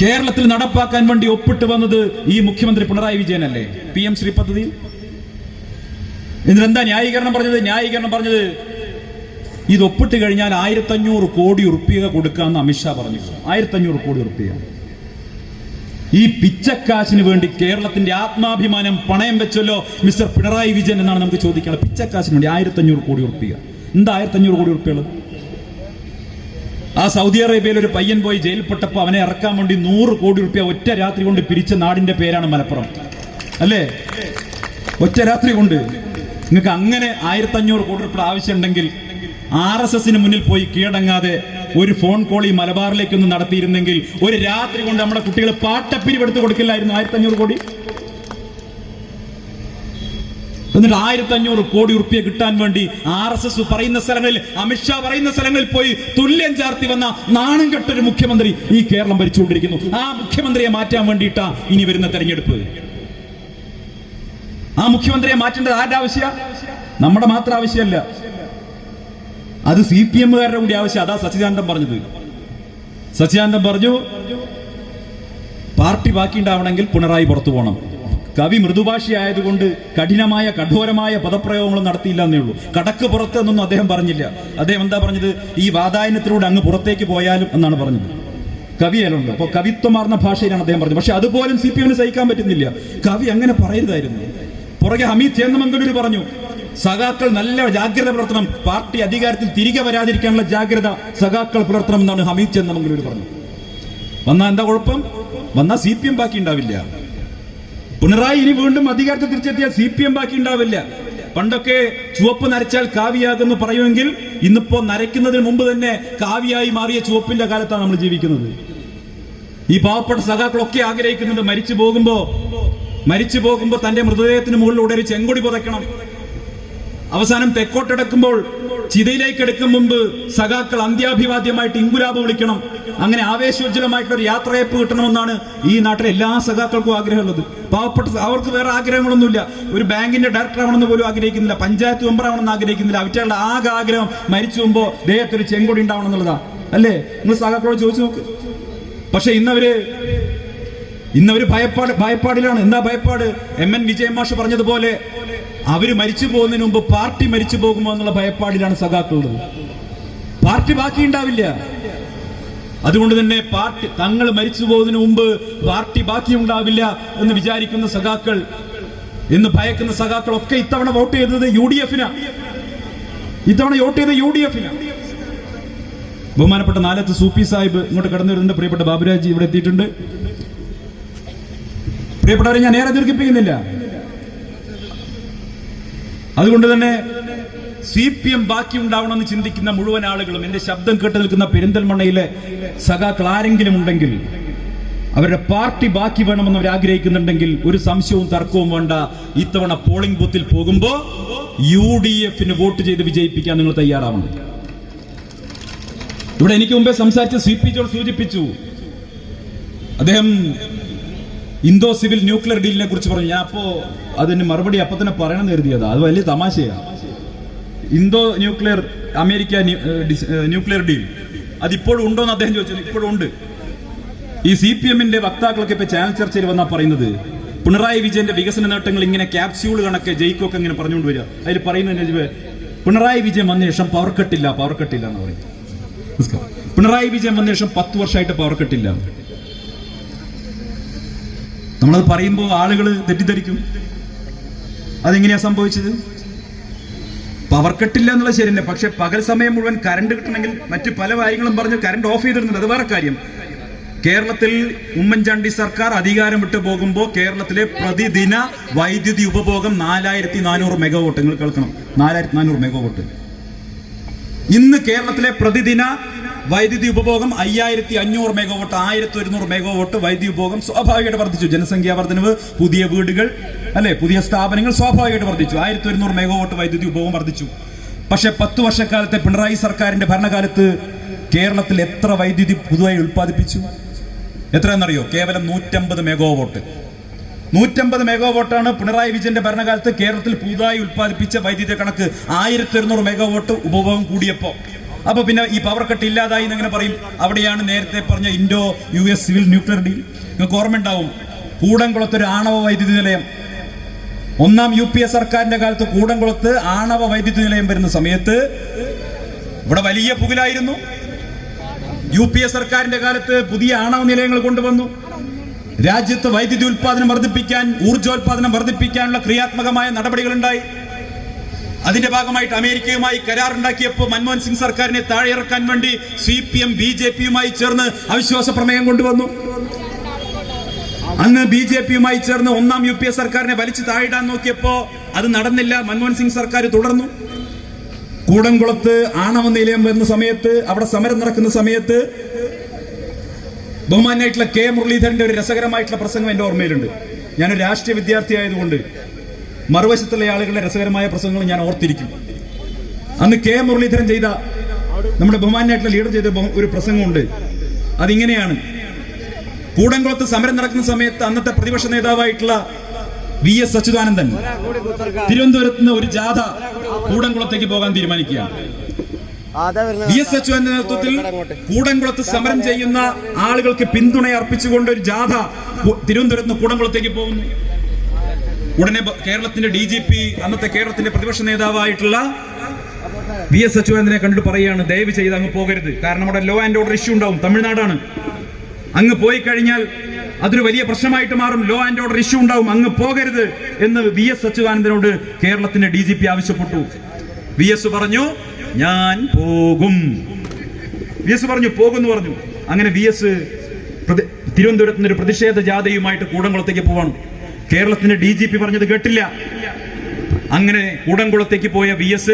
കേരളത്തിൽ നടപ്പാക്കാൻ വേണ്ടി ഒപ്പിട്ട് വന്നത് ഈ മുഖ്യമന്ത്രി പിണറായി വിജയനല്ലേ? PM ശ്രീ പദ്ധതി. ഇതിനെന്താ ന്യായീകരണം പറഞ്ഞത്? ഇത് ഒപ്പിട്ട് കഴിഞ്ഞാൽ 1500 കോടി റുപ്യ കൊടുക്കാമെന്ന് അമിത്ഷാ പറഞ്ഞു. 1500 കോടി റുപ്യ. ഈ പിച്ചക്കാശിന് വേണ്ടി കേരളത്തിന്റെ ആത്മാഭിമാനം പണയം വെച്ചല്ലോ മിസ്റ്റർ പിണറായി വിജയൻ എന്നാണ് നമുക്ക് ചോദിക്കുന്നത്. പിച്ചക്കാശിന് വേണ്ടി 1500 കോടി റുപ്യ. എന്താ 1500 കോടി റുപ്യ ഉള്ളത്? ആ സൗദി അറേബ്യയിൽ ഒരു പയ്യൻ പോയി ജയിൽപ്പെട്ടപ്പോൾ അവനെ ഇറക്കാൻ വേണ്ടി 100 കോടി റുപ്യ ഒറ്റ രാത്രി കൊണ്ട് പിരിച്ച നാടിന്റെ പേരാണ് മലപ്പുറം, അല്ലേ? ഒറ്റ രാത്രി കൊണ്ട്. നിങ്ങൾക്ക് അങ്ങനെ 1500 കോടി റുപ്യ ആവശ്യമുണ്ടെങ്കിൽ RSSന് മുന്നിൽ പോയി കീഴടങ്ങാതെ ഒരു ഫോൺ കോൾ ഈ മലബാറിലേക്കൊന്ന് നടത്തിയിരുന്നെങ്കിൽ ഒരു രാത്രി കൊണ്ട് നമ്മുടെ കുട്ടികൾ പാട്ടപ്പിരിവെടുത്ത് കൊടുക്കില്ലായിരുന്നു 1500 കോടി. എന്നിട്ട് 1500 കോടി റുപ്യ കിട്ടാൻ വേണ്ടി RSS പറയുന്ന സ്ഥലങ്ങളിൽ, അമിത്ഷാ പറയുന്ന സ്ഥലങ്ങളിൽ പോയി തുല്യം ചാർത്തി വന്ന നാണം കെട്ടൊരു മുഖ്യമന്ത്രി ഈ കേരളം ഭരിച്ചുകൊണ്ടിരിക്കുന്നു. ആ മുഖ്യമന്ത്രിയെ മാറ്റാൻ വേണ്ടിയിട്ടാ ഇനി വരുന്ന തെരഞ്ഞെടുപ്പ്. ആ മുഖ്യമന്ത്രിയെ മാറ്റേണ്ടത് ആരുടെ ആവശ്യ? നമ്മുടെ മാത്രം ആവശ്യമല്ല, അത് CPM-കാരുടെ കൂടി ആവശ്യം. അതാ സച്ചിദാനന്ദൻ പറഞ്ഞത്. സച്ചിദാനന്ദൻ പറഞ്ഞു പാർട്ടി ബാക്കിയുണ്ടാവണമെങ്കിൽ പിണറായി പുറത്തു പോകണം. കവി മൃദുഭാഷിയായതുകൊണ്ട് കഠോരമായ പദപ്രയോഗങ്ങൾ നടത്തിയില്ല എന്നേ ഉള്ളൂ. കടക്ക് പുറത്ത് എന്നൊന്നും അദ്ദേഹം പറഞ്ഞില്ല. അദ്ദേഹം എന്താ പറഞ്ഞത്? ഈ വാതായനത്തിലൂടെ അങ്ങ് പുറത്തേക്ക് പോയാലും എന്നാണ് പറഞ്ഞത്. കവിയല്ലോ, അപ്പോൾ കവിത്വമാർന്ന ഭാഷയിലാണ് അദ്ദേഹം പറഞ്ഞത്. പക്ഷെ അതുപോലും CPM-ന് സഹിക്കാൻ പറ്റുന്നില്ല. കവി അങ്ങനെ പറയരുതായിരുന്നു. പുറകെ ഹമീദ് ചേന്നമംഗലൂർ പറഞ്ഞു സഖാക്കൾ നല്ല ജാഗ്രത പുലർത്തണം, പാർട്ടി അധികാരത്തിൽ തിരികെ വരാതിരിക്കാനുള്ള ജാഗ്രത സഖാക്കൾ പുലർത്തണം എന്നാണ് ഹമീദ് ചേന്നമംഗലൂർ പറഞ്ഞു. വന്നാ എന്താ കുഴപ്പം? വന്നാ CPM ബാക്കി ഉണ്ടാവില്ല. പിണറായി ഇനി വീണ്ടും അധികാരത്തിൽ തിരിച്ചെത്തിയാൽ CPM ബാക്കി ഉണ്ടാവില്ല. പണ്ടൊക്കെ ചുവപ്പ് നരച്ചാൽ കാവിയാകുമെന്ന് പറയുമെങ്കിൽ ഇന്നിപ്പോ നരയ്ക്കുന്നതിന് മുമ്പ് തന്നെ കാവിയായി മാറിയ ചുവപ്പിന്റെ കാലത്താണ് നമ്മൾ ജീവിക്കുന്നത്. ഈ പാവപ്പെട്ട സഖാക്കളൊക്കെ ആഗ്രഹിക്കുന്നുണ്ട് മരിച്ചു പോകുമ്പോ തന്റെ മൃതദേഹത്തിന് മുകളിലൂടെ ഒരു ചെങ്കൊടി പുതയ്ക്കണം. അവസാനം തെക്കോട്ടെടുക്കുമ്പോൾ ചിതയിലേക്ക് എടുക്കും മുമ്പ് സഖാക്കൾ അന്ത്യാഭിവാദ്യമായിട്ട് ഇങ്കുലാബ് വിളിക്കണം. അങ്ങനെ ആവേശോജ്വലമായിട്ടൊരു യാത്രയപ്പ് കിട്ടണമെന്നാണ് ഈ നാട്ടിലെ എല്ലാ സഖാക്കൾക്കും ആഗ്രഹമുള്ളത്. പാവപ്പെട്ട അവർക്ക് വേറെ ആഗ്രഹങ്ങളൊന്നുമില്ല. ഒരു ബാങ്കിന്റെ ഡയറക്ടർ ആവണമെന്ന് പോലും ആഗ്രഹിക്കുന്നില്ല, പഞ്ചായത്ത് മെമ്പർ ആവണമെന്ന് ആഗ്രഹിക്കുന്നില്ല. അവരുടെ ആകെ ആഗ്രഹം മരിച്ചു പോകുമ്പോ ദേഹത്തൊരു ചെങ്കൊടി ഉണ്ടാവണം എന്നുള്ളതാ, അല്ലേ? നിങ്ങൾ സഖാക്കളോട് ചോദിച്ചു നോക്ക്. പക്ഷെ ഇന്നവര് ഭയപ്പാടിലാണ്. എന്താ ഭയപ്പാട്? MN വിജയൻ മാഷ് പറഞ്ഞതുപോലെ അവര് മരിച്ചു പോകുന്നതിന് മുമ്പ് പാർട്ടി മരിച്ചു പോകുമോ എന്നുള്ള ഭയപ്പാടിലാണ് സഖാക്കളുള്ളത്. പാർട്ടി ബാക്കിയുണ്ടാവില്ല. അതുകൊണ്ട് തന്നെ പാർട്ടി തങ്ങൾ മരിച്ചു പോകുന്നതിന് മുമ്പ് പാർട്ടി ബാക്കിയുണ്ടാവില്ല എന്ന് വിചാരിക്കുന്ന സഖാക്കൾ, എന്ന് ഭയക്കുന്ന സഖാക്കളൊക്കെ ഇത്തവണ വോട്ട് ചെയ്തത് UDF-നാണ്. ബഹുമാനപ്പെട്ട നാലത്ത് സൂപ്പി സാഹിബ് ഇങ്ങോട്ട് കടന്നു വരുന്നുണ്ട്. പ്രിയപ്പെട്ട ബാബുരാജ് ഇവിടെ എത്തിയിട്ടുണ്ട്. പ്രിയപ്പെട്ടവരെ, ഞാൻ ഏറെ ദീർഘിപ്പിക്കുന്നില്ല. അതുകൊണ്ട് തന്നെ CPM ബാക്കി ഉണ്ടാവണമെന്ന് ചിന്തിക്കുന്ന മുഴുവൻ ആളുകളും, എന്റെ ശബ്ദം കേട്ട് നിൽക്കുന്ന പെരിന്തൽമണ്ണയിലെ സഖാക്കൾ ആരെങ്കിലും ഉണ്ടെങ്കിൽ, അവരുടെ പാർട്ടി ബാക്കി വേണമെന്ന് അവർ ആഗ്രഹിക്കുന്നുണ്ടെങ്കിൽ ഒരു സംശയവും തർക്കവും വേണ്ട. ഇത്തവണ പോളിംഗ് ബൂത്തിൽ പോകുമ്പോ UDF-ന് വോട്ട് ചെയ്ത് വിജയിപ്പിക്കാൻ നിങ്ങൾ തയ്യാറാവണം. ഇവിടെ എനിക്ക് മുമ്പേ സംസാരിച്ച CP ജോർജ് സൂചിപ്പിച്ചു. അദ്ദേഹം ഇന്തോ സിവിൽ ന്യൂക്ലിയർ ഡീലിനെ കുറിച്ച് പറഞ്ഞു. ഞാൻ അപ്പോ അതിന് മറുപടി അപ്പൊ തന്നെ പറയണമെന്ന് കരുതിയതാ. അത് വലിയ തമാശയാണ്. Indo nuclear America nuclear deal അതിപ്പോഴും ഉണ്ടോ എന്ന് അദ്ദേഹം ചോദിച്ചു. ഇപ്പോഴും ഉണ്ട്. ഈ CPM-ന്റെ വക്താക്കളൊക്കെ ഇപ്പൊ ചാനൽ ചർച്ചയിൽ വന്നാ പറയുന്നത് പിണറായി വിജയന്റെ വികസന നേട്ടങ്ങൾ ഇങ്ങനെ ക്യാപ്സ്യൂൾ കണക്കെ ജയിക്കൊക്കെ ഇങ്ങനെ പറഞ്ഞുകൊണ്ട് വരിക. അതിൽ പറയുന്നതിന് പിണറായി വിജയൻ വന്ന ശേഷം പവർ കട്ടില്ല എന്ന് പറയും. പിണറായി വിജയൻ വന്ന ശേഷം 10 വർഷമായിട്ട് പവർ കട്ടില്ല. നമ്മളത് പറയുമ്പോൾ ആളുകൾ തെറ്റിദ്ധരിക്കും. അതെങ്ങനെയാ സംഭവിച്ചത്? പവർ കട്ടില്ല എന്നുള്ള ശരി തന്നെ. പക്ഷെ പകൽ സമയം മുഴുവൻ കറണ്ട് കിട്ടണമെങ്കിൽ മറ്റു പല കാര്യങ്ങളും പറഞ്ഞ് കറണ്ട് ഓഫ് ചെയ്തിരുന്നത്, അത് വേറെ കാര്യം. കേരളത്തിൽ ഉമ്മൻചാണ്ടി സർക്കാർ അധികാരം വിട്ടു പോകുമ്പോൾ കേരളത്തിലെ പ്രതിദിന വൈദ്യുതി ഉപഭോഗം 4400 മെഗാവാട്ട്. നിങ്ങൾ കേൾക്കണം, 4400 മെഗാവാട്ട്. ഇന്ന് കേരളത്തിലെ പ്രതിദിന വൈദ്യുതി ഉപഭോഗം 5500 മെഗാവാട്ട്, 1100 മെഗാവാട്ട് വൈദ്യുതി ഉപഭോഗം സ്വാഭാവികമായിട്ട് വർദ്ധിച്ചു. ജനസംഖ്യാ വർദ്ധനവ്, പുതിയ വീടുകൾ, അല്ലെ, പുതിയ സ്ഥാപനങ്ങൾ സ്വാഭാവികമായിട്ട് വർദ്ധിച്ചു. 1100 മെഗാവാട്ട് വൈദ്യുതി ഉപഭോഗം വർദ്ധിച്ചു. പക്ഷെ 10 വർഷക്കാലത്തെ പിണറായി സർക്കാരിന്റെ ഭരണകാലത്ത് കേരളത്തിൽ എത്ര വൈദ്യുതി പുതുതായി ഉൽപ്പാദിപ്പിച്ചു? എത്രയെന്നറിയോ? കേവലം 150 മെഗാവാട്ട്. 150 മെഗാവാട്ടാണ് പിണറായി വിജയന്റെ ഭരണകാലത്ത് കേരളത്തിൽ പുതുതായി ഉൽപ്പാദിപ്പിച്ച വൈദ്യുതി കണക്ക്. 1200 മെഗാവാട്ട് ഉപഭോഗം കൂടിയപ്പോ. അപ്പൊ പിന്നെ ഈ പവർ കട്ട് ഇല്ലാതായി എന്നെങ്ങനെ പറയും? അവിടെയാണ് നേരത്തെ പറഞ്ഞ Indo US civil nuclear deal. നിങ്ങൾക്ക് ഓർമ്മയുണ്ടാവും, കൂടംകുളത്തൊരു ആണവ വൈദ്യുതി നിലയം, ഒന്നാം UPA സർക്കാരിന്റെ കാലത്ത് കൂടംകുളത്ത് ആണവ വൈദ്യുതി നിലയം വരുന്ന സമയത്ത് ഇവിടെ വലിയ പുകിലായിരുന്നു. UPA സർക്കാരിന്റെ കാലത്ത് പുതിയ ആണവ നിലയങ്ങൾ കൊണ്ടുവന്നു. രാജ്യത്ത് വൈദ്യുതി ഉൽപാദനം വർദ്ധിപ്പിക്കാൻ, ഊർജ്ജോൽപാദനം വർദ്ധിപ്പിക്കാനുള്ള ക്രിയാത്മകമായ നടപടികളുണ്ടായി. അതിന്റെ ഭാഗമായിട്ട് അമേരിക്കയുമായി കരാറുണ്ടാക്കിയപ്പോൾ മൻമോഹൻ സിംഗ് സർക്കാരിനെ താഴെ ഇറക്കാൻ വേണ്ടി CPM BJPയുമായി ചേർന്ന് അവിശ്വാസ പ്രമേയം കൊണ്ടുവന്നു. അന്ന് BJPയുമായി ചേർന്ന് ഒന്നാം UPA സർക്കാരിനെ വലിച്ചു താഴെയിടാൻ നോക്കിയപ്പോ അത് നടന്നില്ല. മൻമോഹൻ സിംഗ് സർക്കാർ തുടർന്നു. കൂടംകുളത്ത് ആണവ നിലയം വരുന്ന സമയത്ത്, അവിടെ സമരം നടക്കുന്ന സമയത്ത് ബഹുമാനായിട്ടുള്ള K മുരളീധരന്റെ ഒരു രസകരമായിട്ടുള്ള പ്രസംഗം എന്റെ ഓർമ്മയിലുണ്ട്. ഞാനൊരു രാഷ്ട്രീയ വിദ്യാർത്ഥി ആയതുകൊണ്ട് മറുവശത്തുള്ള ആളുകളുടെ രസകരമായ പ്രസംഗങ്ങൾ ഞാൻ ഓർത്തിരിക്കും. അന്ന് K മുരളീധരൻ ചെയ്ത, നമ്മുടെ ബഹുമാനായിട്ടുള്ള ലീഡർ ചെയ്ത ഒരു പ്രസംഗമുണ്ട്. അതിങ്ങനെയാണ്: കൂടംകുളത്ത് സമരം നടക്കുന്ന സമയത്ത് അന്നത്തെ പ്രതിപക്ഷ നേതാവായിട്ടുള്ള VS അച്യുതാനന്ദൻ തിരുവനന്തപുരത്ത് നിന്ന് ഒരു ജാഥ കൂടംകുളത്തേക്ക് പോകാൻ തീരുമാനിക്കുകയാണ്. VS അച്യുതാനന്ദന്റെ നേതൃത്വത്തിൽ കൂടംകുളത്ത് സമരം ചെയ്യുന്ന ആളുകൾക്ക് പിന്തുണ അർപ്പിച്ചുകൊണ്ട് ഒരു ജാഥ തിരുവനന്തപുരത്ത് നിന്ന് കൂടംകുളത്തേക്ക് പോകുന്നു. ഉടനെ കേരളത്തിന്റെ DGP, അന്നത്തെ കേരളത്തിന്റെ പ്രതിപക്ഷ നേതാവായിട്ടുള്ള VS അച്യുതാനന്ദനെ കണ്ടിട്ട് പറയുകയാണ്, ദയവ് ചെയ്ത് അങ്ങ് പോകരുത്, കാരണം അവിടെ ലോ ആൻഡ് ഓർഡർ ഇഷ്യൂ ഉണ്ടാവും, തമിഴ്നാടാണ്, അങ്ങ് പോയി കഴിഞ്ഞാൽ അതൊരു വലിയ പ്രശ്നമായിട്ട് മാറും, ലോ ആൻഡ് ഓർഡർ ഇഷ്യൂ ഉണ്ടാവും, അങ്ങ് പോകരുത് എന്ന് VS അച്യുതാനന്ദനോട് കേരളത്തിന്റെ DGP ആവശ്യപ്പെട്ടു. VS പറഞ്ഞു, ഞാൻ പോകും. VS പറഞ്ഞു, പോകുമെന്ന് പറഞ്ഞു. അങ്ങനെ VS തിരുവനന്തപുരത്ത് നിന്ന് ഒരു പ്രതിഷേധ ജാഥയുമായിട്ട് കൂടംകുളത്തേക്ക് പോവാണ്. കേരളത്തിന്റെ DGP പറഞ്ഞത് കേട്ടില്ല. അങ്ങനെ കൂടംകുളത്തേക്ക് പോയ VS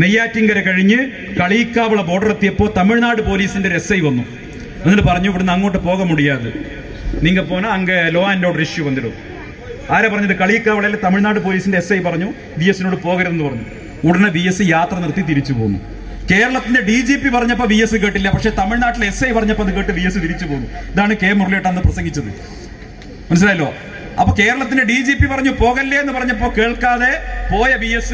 നെയ്യാറ്റിൻകര കഴിഞ്ഞ് കളിയിക്കാവിള ബോർഡർ എത്തിയപ്പോൾ തമിഴ്നാട് പോലീസിന്റെ ഒരു SI വന്നു. എന്നിട്ട് പറഞ്ഞു, ഇവിടുന്ന് അങ്ങോട്ട് പോക മുടിയാതെ, നിങ്ങൾ പോനാ അങ്ക ലോ ആൻഡ് ഓർഡർ ഇഷ്യൂ വന്നിടും. ആരാ പറഞ്ഞത്? കളിയിക്കാവിളയിലെ തമിഴ്നാട് പോലീസിന്റെ SI പറഞ്ഞു VS-നോട് പോകരുതെന്ന് പറഞ്ഞു. ഉടനെ VS യാത്ര നിർത്തി തിരിച്ചു പോന്നു. കേരളത്തിന്റെ DGP പറഞ്ഞപ്പോ VS കേട്ടില്ല, പക്ഷെ തമിഴ്നാട്ടിലെ SI പറഞ്ഞപ്പോ അത് കേട്ട് VS തിരിച്ചു പോന്നു. ഇതാണ് K മുരളിയേട്ടൻ അന്ന് പ്രസംഗിച്ചത്. മനസ്സിലായല്ലോ? അപ്പൊ കേരളത്തിന്റെ DGP പറഞ്ഞു പോകല്ലേ എന്ന് പറഞ്ഞപ്പോ കേൾക്കാതെ പോയ VS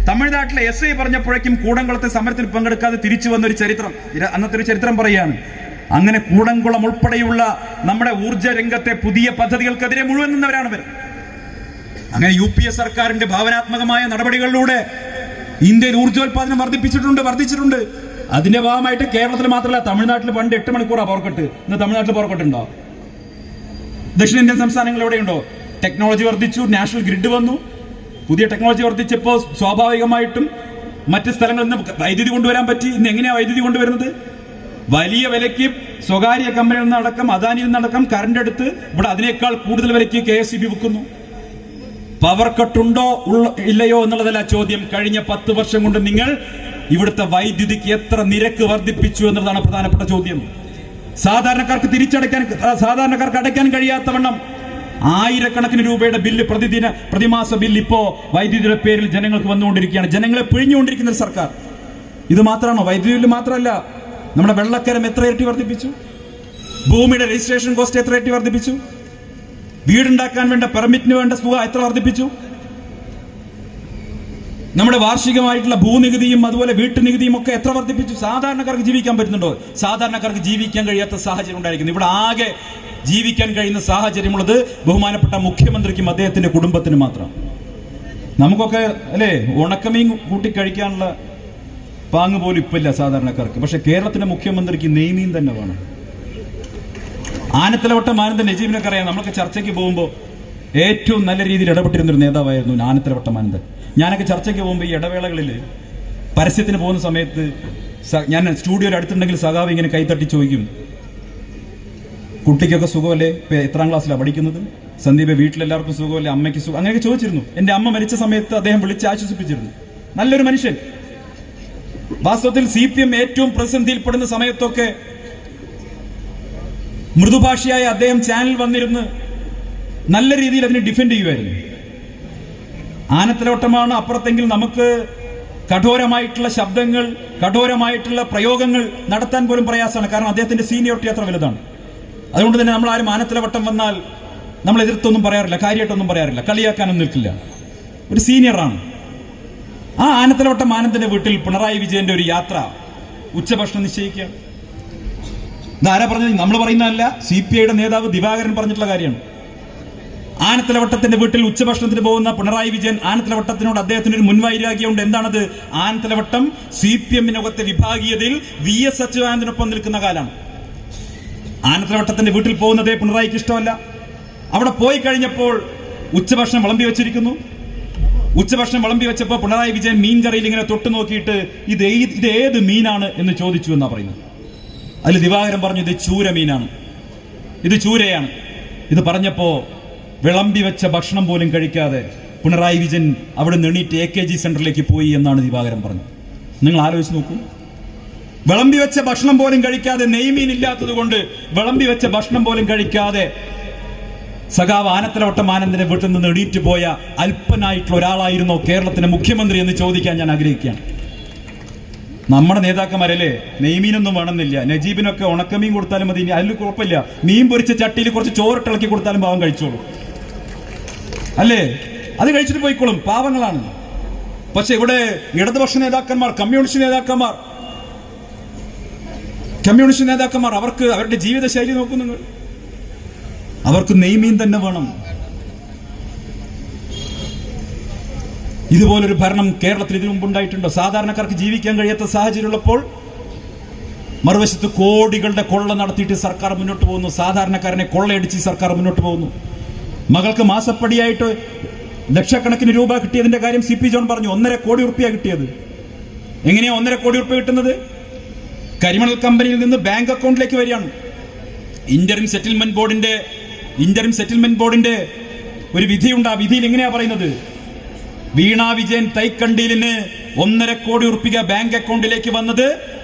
തമിഴ്നാട്ടിലെ SI പറഞ്ഞപ്പോഴേക്കും കൂടംകുളത്തെ സമരത്തിൽ പങ്കെടുക്കാതെ തിരിച്ചു വന്നൊരു ചരിത്രം, അന്നത്തെ ഒരു ചരിത്രം പറയാണ്. അങ്ങനെ കൂടംകുളം ഉൾപ്പെടെയുള്ള നമ്മുടെ ഊർജ്ജ രംഗത്തെ പുതിയ പദ്ധതികൾക്കെതിരെ മുഴുവൻ നിന്നവരാണ് ഇവർ. അങ്ങനെ UPA സർക്കാരിന്റെ ഭാവനാത്മകമായ നടപടികളിലൂടെ ഇന്ത്യയിൽ ഊർജ്ജോൽപാദനം വർദ്ധിച്ചിട്ടുണ്ട്. അതിന്റെ ഭാഗമായിട്ട് കേരളത്തിൽ മാത്രമല്ല, തമിഴ്നാട്ടിൽ പണ്ട് 8 മണിക്കൂറാണ് പവർക്കട്ട്. ഇന്ന് തമിഴ്നാട്ടിൽ പവർക്കട്ടുണ്ടോ? ദക്ഷിണേന്ത്യൻ സംസ്ഥാനങ്ങൾ എവിടെയുണ്ടോ? ടെക്നോളജി വർദ്ധിച്ചു, നാഷണൽ ഗ്രിഡ് വന്നു. പുതിയ ടെക്നോളജി വർദ്ധിച്ചപ്പോൾ സ്വാഭാവികമായിട്ടും മറ്റ് സ്ഥലങ്ങളിൽ നിന്ന് വൈദ്യുതി കൊണ്ടുവരാൻ പറ്റി. ഇന്ന് എങ്ങനെയാണ് വൈദ്യുതി കൊണ്ടുവരുന്നത്? വലിയ വിലയ്ക്ക് സ്വകാര്യ കമ്പനിയിൽ നിന്നടക്കം, അദാനിയിൽ നിന്നടക്കം കറണ്ട് എടുത്ത് ഇവിടെ അതിനേക്കാൾ കൂടുതൽ വിലയ്ക്ക് KSEB വിൽക്കുന്നു. പവർ കട്ടുണ്ടോ ഇല്ലയോ എന്നുള്ളതല്ല ചോദ്യം. കഴിഞ്ഞ 10 വർഷം കൊണ്ട് നിങ്ങൾ ഇവിടുത്തെ വൈദ്യുതിക്ക് എത്ര നിരക്ക് വർദ്ധിപ്പിച്ചു എന്നുള്ളതാണ് പ്രധാനപ്പെട്ട ചോദ്യം. സാധാരണക്കാർക്ക് അടയ്ക്കാൻ കഴിയാത്തവണ്ണം ആയിരക്കണക്കിന് രൂപയുടെ ബില്ല്, പ്രതിമാസ ബില്ല് ഇപ്പോ വൈദ്യുതിയുടെ പേരിൽ ജനങ്ങൾക്ക് വന്നുകൊണ്ടിരിക്കുകയാണ്. ജനങ്ങളെ പിഴിഞ്ഞുകൊണ്ടിരിക്കുന്ന ഒരു സർക്കാർ. ഇത് മാത്രമാണോ? വൈദ്യുതി ബില്ല് മാത്രമല്ല, നമ്മുടെ വെള്ളക്കരം എത്ര ഇരട്ടി വർദ്ധിപ്പിച്ചു, ഭൂമിയുടെ രജിസ്ട്രേഷൻ കോസ്റ്റ് എത്ര ഇരട്ടി വർദ്ധിപ്പിച്ചു, വീടുണ്ടാക്കാൻ വേണ്ട പെർമിറ്റിന് വേണ്ട തുക എത്ര വർദ്ധിപ്പിച്ചു, നമ്മുടെ വാർഷികമായിട്ടുള്ള ഭൂനികുതിയും അതുപോലെ വീട്ടുനികുതിയും ഒക്കെ എത്ര വർദ്ധിപ്പിച്ചു. സാധാരണക്കാർക്ക് ജീവിക്കാൻ പറ്റുന്നുണ്ടോ? സാധാരണക്കാർക്ക് ജീവിക്കാൻ കഴിയാത്ത സാഹചര്യം ഉണ്ടായിരിക്കുന്നു. ഇവിടെ ആകെ ജീവിക്കാൻ കഴിയുന്ന സാഹചര്യമുള്ളത് ബഹുമാനപ്പെട്ട മുഖ്യമന്ത്രിക്കും അദ്ദേഹത്തിന്റെ കുടുംബത്തിന് മാത്രം. നമുക്കൊക്കെ അല്ലേ ഉണക്കമീൻ കൂട്ടി കഴിക്കാനുള്ള പാങ്ങ് പോലും ഇപ്പില്ല സാധാരണക്കാർക്ക്. പക്ഷെ കേരളത്തിന്റെ മുഖ്യമന്ത്രിക്ക് നെയ്മീൻ തന്നെ വേണം. ആനത്തലവട്ടം ആനന്ദൻ നജീബിനൊക്കെ അറിയാം. നമ്മളൊക്കെ ചർച്ചയ്ക്ക് പോകുമ്പോൾ ഏറ്റവും നല്ല രീതിയിൽ ഇടപെട്ടിരുന്നൊരു നേതാവായിരുന്നു ആനത്തലവട്ടം ആനന്ദൻ. ഞാനൊക്കെ ചർച്ചയ്ക്ക് പോകുമ്പോൾ ഈ ഇടവേളകളിൽ പരസ്യത്തിന് പോകുന്ന സമയത്ത് ഞാൻ സ്റ്റുഡിയോയിൽ അടുത്തുണ്ടെങ്കിൽ സഖാവ് ഇങ്ങനെ കൈത്തട്ടി ചോദിക്കും, കുട്ടിക്കൊക്കെ സുഖമല്ലേ, എത്രാം ക്ലാസ്സിലാണ് പഠിക്കുന്നത്, സന്ദീപ് വീട്ടിലെല്ലാവർക്കും സുഖമല്ലേ, അമ്മയ്ക്ക് സുഖം, അങ്ങനെയൊക്കെ ചോദിച്ചിരുന്നു. എന്റെ അമ്മ മരിച്ച സമയത്ത് അദ്ദേഹം വിളിച്ച് ആശ്വസിപ്പിച്ചിരുന്നു. നല്ലൊരു മനുഷ്യൻ. വാസ്തവത്തിൽ CPM ഏറ്റവും പ്രതിസന്ധിയിൽപ്പെടുന്ന സമയത്തൊക്കെ മൃദുഭാഷിയായ അദ്ദേഹം ചാനൽ വന്നിരുന്ന് നല്ല രീതിയിൽ അതിനെ ഡിഫെൻഡ് ചെയ്യുമായിരുന്നു. ആനത്തലോട്ടമാണ് അപ്പുറത്തെങ്കിൽ നമുക്ക് കഠോരമായിട്ടുള്ള ശബ്ദങ്ങൾ, കഠോരമായിട്ടുള്ള പ്രയോഗങ്ങൾ നടത്താൻ പോലും പ്രയാസമാണ്. കാരണം അദ്ദേഹത്തിന്റെ സീനിയോറിറ്റി അത്ര വലുതാണ്. അതുകൊണ്ട് തന്നെ നമ്മൾ ആരും ആനത്തലവട്ടം വന്നാൽ നമ്മൾ എതിർത്തൊന്നും പറയാറില്ല, കാര്യമായിട്ടൊന്നും പറയാറില്ല, കളിയാക്കാനൊന്നും നിൽക്കില്ല. ഒരു സീനിയറാണ്. ആ ആനത്തലവട്ടം ആനന്ദന്റെ വീട്ടിൽ പിണറായി വിജയന്റെ ഒരു യാത്ര ഉച്ചഭക്ഷണം നിശ്ചയിക്കുക. ഇതാരാ പറഞ്ഞത്? നമ്മൾ പറയുന്നതല്ല, CPIയുടെ നേതാവ് ദിവാകരൻ പറഞ്ഞിട്ടുള്ള കാര്യമാണ്. ആനത്തലവട്ടത്തിന്റെ വീട്ടിൽ ഉച്ചഭക്ഷണത്തിന് പോകുന്ന പിണറായി വിജയൻ, ആനത്തലവട്ടത്തിനോട് അദ്ദേഹത്തിന് ഒരു മുൻവൈരാഗ്യമുണ്ട്. എന്താണത്? ആനത്തലവട്ടം CPM-നകത്തെ വിഭാഗീയതയിൽ VS അച്യുതാനന്ദനൊപ്പം നിൽക്കുന്ന കാലമാണ്. ആനത്തലവട്ടത്തിന്റെ വീട്ടിൽ പോകുന്നതേ പിണറായിക്ക് ഇഷ്ടമല്ല. അവിടെ പോയി കഴിഞ്ഞപ്പോൾ ഉച്ചഭക്ഷണം വിളമ്പി വെച്ചിരിക്കുന്നു. ഉച്ചഭക്ഷണം വിളമ്പി വെച്ചപ്പോൾ പിണറായി വിജയൻ മീൻകറിയിൽ ഇങ്ങനെ തൊട്ടു നോക്കിയിട്ട് ഇത് ഏത് മീനാണ് എന്ന് ചോദിച്ചു എന്നാ പറയുന്നത്. അതിൽ ദിവാകരൻ പറഞ്ഞു, ഇത് ചൂര മീനാണ്, ഇത് ചൂരയാണ്. ഇത് പറഞ്ഞപ്പോ വിളമ്പി വെച്ച ഭക്ഷണം പോലും കഴിക്കാതെ പിണറായി വിജയൻ അവിടെ എണീറ്റ് AKG സെന്ററിലേക്ക് പോയി എന്നാണ് ദിവാകരൻ പറഞ്ഞത്. നിങ്ങൾ ആലോചിച്ച് നോക്കൂ. വിളമ്പി വെച്ച ഭക്ഷണം പോലും കഴിക്കാതെ, നെയ്മീൻ ഇല്ലാത്തത് കൊണ്ട് വിളമ്പി വെച്ച ഭക്ഷണം പോലും കഴിക്കാതെ സഖാവ് ആനത്തലവട്ടം ആനന്ദന്റെ വീട്ടിൽ നിന്ന് എണീറ്റ് പോയ അല്പനായിട്ടുള്ള ഒരാളായിരുന്നോ കേരളത്തിന്റെ മുഖ്യമന്ത്രി എന്ന് ചോദിക്കാൻ ഞാൻ ആഗ്രഹിക്കുകയാണ്. നമ്മുടെ നേതാക്കന്മാരല്ലേ, നെയ്മീനൊന്നും വേണമെന്നില്ല, നജീബിനൊക്കെ ഉണക്കമീൻ കൊടുത്താലും മതി, അതിൽ കുഴപ്പമില്ല, മീൻ പൊരിച്ച ചട്ടിയിൽ കുറച്ച് ചോറിട്ടിളക്കി കൊടുത്താലും പാവം കഴിച്ചോളൂ, അല്ലേ? അത് കഴിച്ചിട്ട് പോയിക്കോളും, പാവങ്ങളാണ്. പക്ഷെ ഇവിടെ ഇടതുപക്ഷ നേതാക്കന്മാർ, കമ്മ്യൂണിസ്റ്റ് നേതാക്കന്മാർ അവർക്ക് അവരുടെ ജീവിതശൈലി നോക്കൂ നിങ്ങൾ. അവർക്ക് നെയ്മീൻ തന്നെ വേണം. ഇതുപോലൊരു ഭരണം കേരളത്തിൽ ഇതിനു മുമ്പുണ്ടായിട്ടുണ്ടോ? സാധാരണക്കാർക്ക് ജീവിക്കാൻ കഴിയാത്ത സാഹചര്യമുള്ളപ്പോൾ മറുവശത്ത് കോടികളുടെ കൊള്ള നടത്തിയിട്ട് സർക്കാർ മുന്നോട്ട് പോകുന്നു. സാധാരണക്കാരനെ കൊള്ളയടിച്ച് സർക്കാർ മുന്നോട്ട് പോകുന്നു. മകൾക്ക് മാസപ്പടിയായിട്ട് ലക്ഷക്കണക്കിന് രൂപ കിട്ടിയതിന്റെ കാര്യം CP ജോൺ പറഞ്ഞു. 1.5 കോടി റുപ്യ കിട്ടിയത്. എങ്ങനെയാ 1.5 കോടി റുപ്യ കിട്ടുന്നത്? കരിമണൽ കമ്പനിയിൽ നിന്ന് ബാങ്ക് അക്കൗണ്ടിലേക്ക് വരികയാണ്. ഇന്ററിം സെറ്റിൽമെന്റ് ബോർഡിന്റെ ഒരു വിധിയുണ്ട്. ആ വിധിയിൽ എങ്ങനെയാ പറയുന്നത്? വീണ വിജയൻ തൈക്കണ്ടീലിന് 1.5 കോടി റുപ്യ ബാങ്ക് അക്കൗണ്ടിലേക്ക് വന്നത്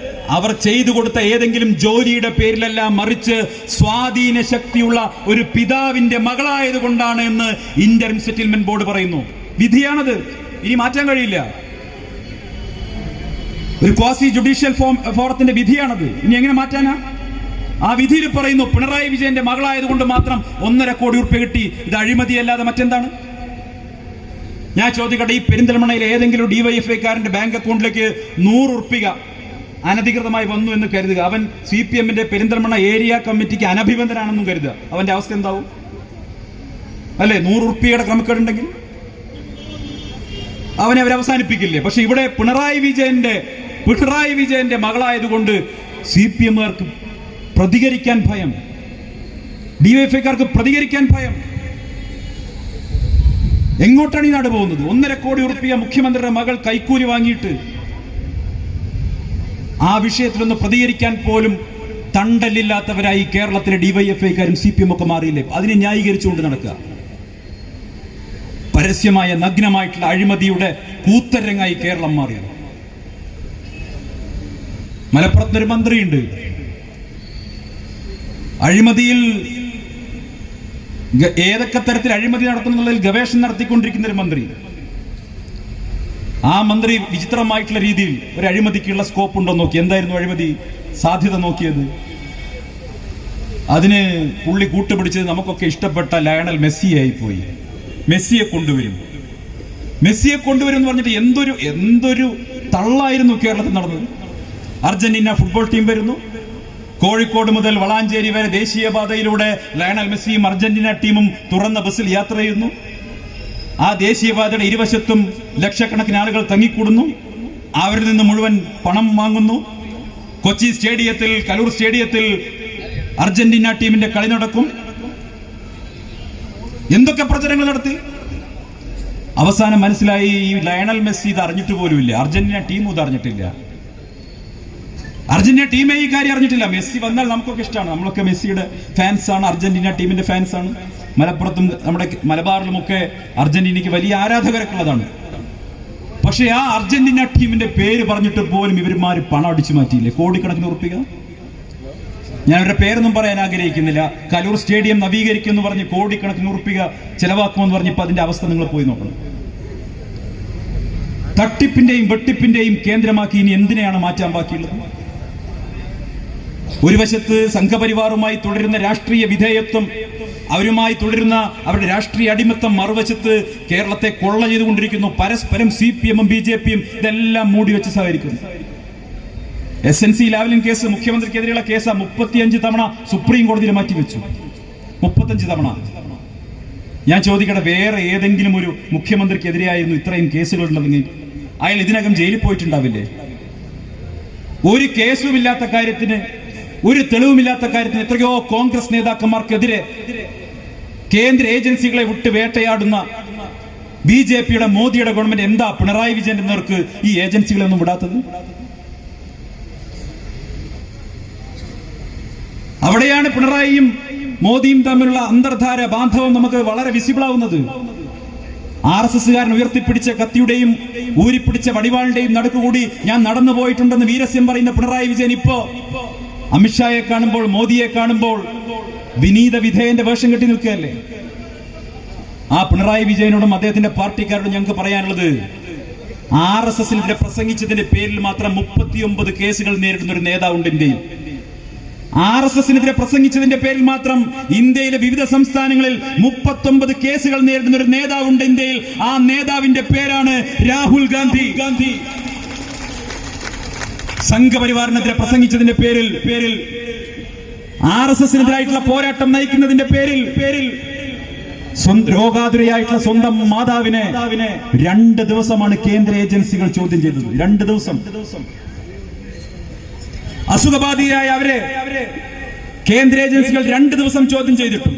അവർ ചെയ്തു കൊടുത്ത ഏതെങ്കിലും ജോലിയുടെ പേരിലല്ല, മറിച്ച് സ്വാധീന ശക്തിയുള്ള ഒരു പിതാവിന്റെ മകളായതുകൊണ്ടാണ് എന്ന് ഇന്ററിം സെറ്റിൽമെന്റ് ബോർഡ് പറയുന്നു. വിധിയാണത്, ഇനി മാറ്റാൻ കഴിയില്ല. ഒരു ക്വാസി ജുഡീഷ്യൽ ഫോറത്തിന്റെ വിധിയാണത്, ഇനി എങ്ങനെ മാറ്റാനാ? ആ വിധിയിൽ പറയുന്നു പിണറായി വിജയന്റെ മകളായതുകൊണ്ട് മാത്രം 1.5 കോടി റുപ്യ കിട്ടി. ഇത് അഴിമതിയല്ലാതെ മറ്റെന്താണ്? ഞാൻ ചോദിക്കട്ടെ, ഈ പെരിന്തൽമണ്ണയിൽ ഏതെങ്കിലും DYFIക്കാരന്റെ ബാങ്ക് അക്കൗണ്ടിലേക്ക് 100 റുപ്യ അനധികൃതമായി വന്നു എന്ന് കരുതുക. അവൻ CPM-ന്റെ പെരിന്തൽമണ്ണ ഏരിയ കമ്മിറ്റിക്ക് അനഭിബന്ധനാണെന്നും കരുതുക. അവന്റെ അവസ്ഥ എന്താവും? അല്ലെ, 100 റുപ്യയുടെ ക്രമക്കേടുണ്ടെങ്കിൽ അവനെ അവസാനിപ്പിക്കില്ലേ? പക്ഷെ ഇവിടെ പിണറായി വിജയന്റെ മകളായതുകൊണ്ട് CPM-കാർക്ക് പ്രതികരിക്കാൻ ഭയം, DYFIക്കാർക്ക് പ്രതികരിക്കാൻ ഭയം. എങ്ങോട്ടാണ് ഈ നാട് പോകുന്നത്? 1.5 കോടി റുപ്യ മുഖ്യമന്ത്രിയുടെ മകൾ കൈക്കൂലി വാങ്ങിയിട്ട് ആ വിഷയത്തിലൊന്ന് പ്രതികരിക്കാൻ പോലും തണ്ടല്ലില്ലാത്തവരായി കേരളത്തിലെ DYFIക്കാരും CPM ഒക്കെ മാറിയില്ലേ? അതിനെ ന്യായീകരിച്ചുകൊണ്ട് നടക്കുക. പരസ്യമായ നഗ്നമായിട്ടുള്ള അഴിമതിയുടെ കൂത്തരങ്ങായി കേരളം മാറിയത്. മലപ്പുറത്തൊരു മന്ത്രിയുണ്ട്, അഴിമതിയിൽ ഏതൊക്കെ തരത്തിൽ അഴിമതി നടത്തുന്നതിൽ ഗവേഷണം നടത്തിക്കൊണ്ടിരിക്കുന്ന ഒരു മന്ത്രി. ആ മന്ത്രി വിചിത്രമായിട്ടുള്ള രീതിയിൽ ഒരു അഴിമതിക്കുള്ള സ്കോപ്പ് ഉണ്ടോ നോക്കി. എന്തായിരുന്നു അഴിമതി സാധ്യത നോക്കിയത്? അതിന് പുള്ളി കൂട്ടുപിടിച്ചത് നമുക്കൊക്കെ ഇഷ്ടപ്പെട്ട ലയണൽ മെസ്സിയായി പോയി. മെസ്സിയെ കൊണ്ടുവരും എന്ന് പറഞ്ഞിട്ട് എന്തൊരു തള്ളായിരുന്നു കേരളത്തിൽ നടന്നത്. അർജന്റീന ഫുട്ബോൾ ടീം വരുന്നു, കോഴിക്കോട് മുതൽ വളാഞ്ചേരി വരെ ദേശീയപാതയിലൂടെ ലയണൽ മെസ്സിയും അർജന്റീന ടീമും തുറന്ന ബസ്സിൽ യാത്ര ചെയ്യുന്നു. ആ ദേശീയപാതയുടെ ഇരുവശത്തും ലക്ഷക്കണക്കിന് ആളുകൾ തങ്ങിക്കൂടുന്നു. അവരിൽ നിന്ന് മുഴുവൻ പണം വാങ്ങുന്നു. കൊച്ചി സ്റ്റേഡിയത്തിൽ, കലൂർ സ്റ്റേഡിയത്തിൽ അർജന്റീന ടീമിന്റെ കളി നടക്കും. എന്തൊക്കെ പ്രചരണങ്ങൾ നടത്തി. അവസാനം മനസ്സിലായി ഈ ലയണൽ മെസ്സി ഇത് അറിഞ്ഞിട്ട് പോലുമില്ല, അർജന്റീന ടീം ഇത് അറിഞ്ഞിട്ടില്ല, അർജന്റീന ടീമേ ഈ കാര്യം അറിഞ്ഞിട്ടില്ല. മെസ്സി വന്നാൽ നമുക്കൊക്കെ ഇഷ്ടമാണ്, നമ്മളൊക്കെ മെസ്സിയുടെ ഫാൻസാണ്, അർജന്റീന ടീമിന്റെ ഫാൻസാണ്. മലപ്പുറത്തും നമ്മുടെ മലബാറിലുമൊക്കെ അർജന്റീനയ്ക്ക് വലിയ ആരാധകരൊക്കെ ഉള്ളതാണ്. പക്ഷെ ആ അർജന്റീന ടീമിന്റെ പേര് പറഞ്ഞിട്ട് പോലും ഇവന്മാര് പണം അടിച്ചു മാറ്റിയില്ലേ, കോടിക്കണക്കിന് ഉറപ്പിക. ഞാൻ അവരുടെ പേരൊന്നും പറയാൻ ആഗ്രഹിക്കുന്നില്ല. കലൂർ സ്റ്റേഡിയം നവീകരിക്കുമെന്ന് പറഞ്ഞ് കോടിക്കണക്കിന് ഉറപ്പിക ചെലവാക്കുമെന്ന് പറഞ്ഞപ്പോൾ അതിന്റെ അവസ്ഥ നിങ്ങൾ പോയി നോക്കണം. തട്ടിപ്പിന്റെയും വെട്ടിപ്പിന്റെയും കേന്ദ്രമാക്കി ഇനി എന്തിനെയാണ് മാറ്റാൻ ബാക്കിയുള്ളത്? ഒരു വശത്ത് സംഘപരിവാറുമായി തുടരുന്ന രാഷ്ട്രീയ വിധേയത്വം അവരുമായി തുടരുന്ന അവരുടെ രാഷ്ട്രീയ അടിമത്തം മറുവശത്ത് കേരളത്തെ കൊള്ള ചെയ്തുകൊണ്ടിരിക്കുന്നു. പരസ്പരം CPM-ഉം BJP-യും ഇതെല്ലാം മൂടിവെച്ച് സഹകരിക്കുന്നു. SNC ലാവ്ലിൻ കേസ് മുഖ്യമന്ത്രിക്കെതിരെയുള്ള കേസ് 35 തവണ സുപ്രീം കോടതിയിൽ മാറ്റിവെച്ചു. 35 തവണ. ഞാൻ ചോദിക്കട്ടെ, വേറെ ഏതെങ്കിലും ഒരു മുഖ്യമന്ത്രിക്കെതിരെയായിരുന്നു ഇത്രയും കേസുകൾ ഉള്ളതെങ്കിൽ അയാൾ ഇതിനകം ജയിലിൽ പോയിട്ടുണ്ടാവില്ലേ? ഒരു കേസുമില്ലാത്ത കാര്യത്തിന്, ഒരു തെളിവുമില്ലാത്ത കാര്യത്തിന് എത്രയോ കോൺഗ്രസ് നേതാക്കന്മാർക്കെതിരെ കേന്ദ്ര ഏജൻസികളെ വിട്ട് വേട്ടയാടുന്ന BJP-യുടെ മോദിയുടെ ഗവൺമെന്റ് എന്താ പിണറായി വിജയൻ എന്നവർക്ക് ഈ ഏജൻസികളൊന്നും വിടാത്തത്? അവിടെയാണ് പിണറായിയും മോദിയും തമ്മിലുള്ള അന്തർധാര ബാന്ധവം നമുക്ക് വളരെ വിസിബിൾ ആവുന്നത്. RSS-കാരൻ ഉയർത്തിപ്പിടിച്ച കത്തിയുടെയും ഊരിപ്പിടിച്ച വടിവാളിന്റെയും നടുക്കുകൂടി ഞാൻ നടന്നു പോയിട്ടുണ്ടെന്ന് വീരസ്യം പറയുന്ന പിണറായി വിജയൻ ഇപ്പോ അമിത്ഷായെ കാണുമ്പോൾ, മോദിയെ കാണുമ്പോൾ വിനീത വിധേയന്റെ വേഷം കെട്ടി നിൽക്കുകയല്ലേ? ആ പിണറായി വിജയനോടും അദ്ദേഹത്തിന്റെ പാർട്ടിക്കാരോടും ഞങ്ങൾക്ക് പറയാനുള്ളത്, RSS-നെതിരെ പ്രസംഗിച്ചതിന്റെ പേരിൽ മാത്രം 39 കേസുകൾ നേരിടുന്ന ഒരു നേതാവുണ്ട് ഇന്ത്യയിൽ. RSS-നെതിരെ പ്രസംഗിച്ചതിന്റെ പേരിൽ മാത്രം ഇന്ത്യയിലെ വിവിധ സംസ്ഥാനങ്ങളിൽ 39 കേസുകൾ നേരിടുന്ന ഒരു നേതാവുണ്ട് ഇന്ത്യയിൽ. ആ നേതാവിന്റെ പേരാണ് രാഹുൽ ഗാന്ധി. സംഘപരിവാറിനെതിരെ പ്രസംഗിച്ചതിന്റെ പേരിൽ RSS-നെതിരായിട്ടുള്ള പോരാട്ടം നയിക്കുന്നതിന്റെ പേരിൽ രോഗാതുരയായിട്ടുള്ള സ്വന്തം മാതാവിനെ 2 ദിവസമാണ് കേന്ദ്ര ഏജൻസികൾ ചോദ്യം ചെയ്തത്. 2 ദിവസം. അസുഖബാധിതരായ അവരെ കേന്ദ്ര ഏജൻസികൾ 2 ദിവസം ചോദ്യം ചെയ്തിട്ടും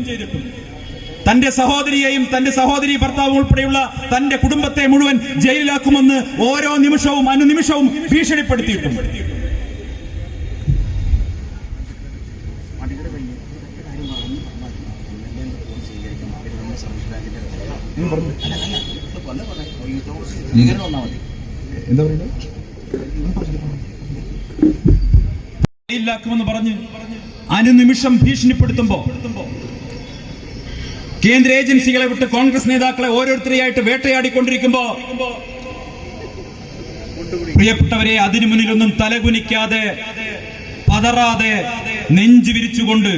തന്റെ സഹോദരിയെയും തന്റെ സഹോദരി ഭർത്താവും ഉൾപ്പെടെയുള്ള തന്റെ കുടുംബത്തെ മുഴുവൻ ജയിലിലാക്കുമെന്ന് ഓരോ നിമിഷവും അനുനിമിഷവും ഭീഷണിപ്പെടുത്തിയിട്ടും എന്താ പറയുക, ജയിലിലാക്കുമെന്ന് പറഞ്ഞ് അനുനിമിഷം ഭീഷണിപ്പെടുത്തുമ്പോ കേന്ദ്ര ഏജൻസികളെ വിട്ട് കോൺഗ്രസ് നേതാക്കളെ ഓരോരുത്തരെയായിട്ട് വേട്ടയാടിക്കൊണ്ടിരിക്കുമ്പോ പ്രിയപ്പെട്ടവരെ, അതിനു മുന്നിലൊന്നും തലകുനിക്കാതെ പതറാതെ നെഞ്ചു വിരിച്ചുകൊണ്ട്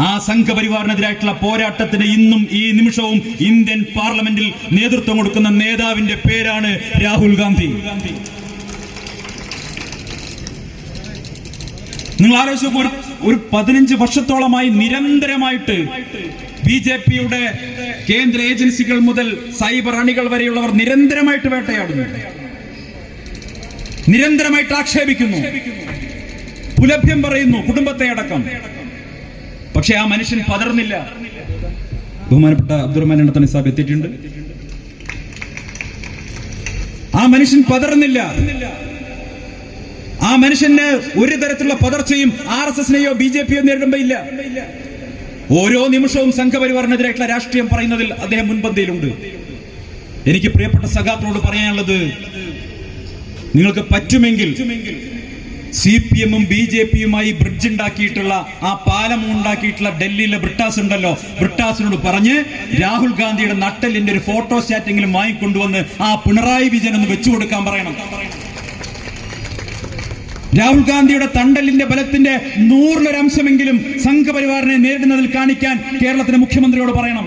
ആ സംഘപരിവാറിനെതിരായിട്ടുള്ള പോരാട്ടത്തിന് ഇന്നും ഈ നിമിഷവും ഇന്ത്യൻ പാർലമെന്റിൽ നേതൃത്വം കൊടുക്കുന്ന നേതാവിന്റെ പേരാണ് രാഹുൽ ഗാന്ധി. നിങ്ങൾ ആലോചിച്ച്, ഒരു 15 വർഷത്തോളമായി നിരന്തരമായിട്ട് BJP-യുടെ കേന്ദ്ര ഏജൻസികൾ മുതൽ സൈബർ അണികൾ വരെയുള്ളവർ നിരന്തരമായിട്ട് വേട്ടയാടുന്നു, നിരന്തരമായിട്ട് ആക്ഷേപിക്കുന്നു, പുലഭ്യം പറയുന്നു, കുടുംബത്തെ അടക്കം. പക്ഷെ ആ മനുഷ്യൻ പതർന്നില്ല. ബഹുമാനപ്പെട്ട അബ്ദുറഹ്മാൻ എണ്ണത്തണി സാഹിബ് എത്തിയിട്ടുണ്ട്. ആ മനുഷ്യൻ പതർന്നില്ല. ആ മനുഷ്യന് ഒരു തരത്തിലുള്ള പതർച്ചയും RSS-നെയോ BJP-യോ നേരിടുമ്പോ ഇല്ല. ഓരോ നിമിഷവും സംഘപരിവാറിനെതിരായിട്ടുള്ള രാഷ്ട്രീയം പറയുന്നതിൽ അദ്ദേഹം മുൻപന്തിയിലുണ്ട്. എനിക്ക് പ്രിയപ്പെട്ട സഖാക്കളോട് പറയാനുള്ളത്, നിങ്ങൾക്ക് പറ്റുമെങ്കിൽ CPM-ഉം BJP-യുമായി ബ്രിഡ്ജ് ഉണ്ടാക്കിയിട്ടുള്ള, ആ പാലം ഉണ്ടാക്കിയിട്ടുള്ള ഡൽഹിയിലെ ബ്രിട്ടാസ് ഉണ്ടല്ലോ, ബ്രിട്ടാസിനോട് പറഞ്ഞ് രാഹുൽ ഗാന്ധിയുടെ നട്ടെല്ലിന്റെ ഒരു ഫോട്ടോ സ്റ്റാറ്റെങ്കിലും വാങ്ങിക്കൊണ്ടുവന്ന് ആ പിണറായി വിജയൻ ഒന്ന് വെച്ചു കൊടുക്കാൻ പറയണം. രാഹുൽ ഗാന്ധിയുടെ തണ്ടലിന്റെ ബലത്തിന്റെ 100% സംഘപരിവാറിനെ നേരിടുന്നതിൽ കാണിക്കാൻ കേരളത്തിലെ മുഖ്യമന്ത്രിയോട് പറയണം.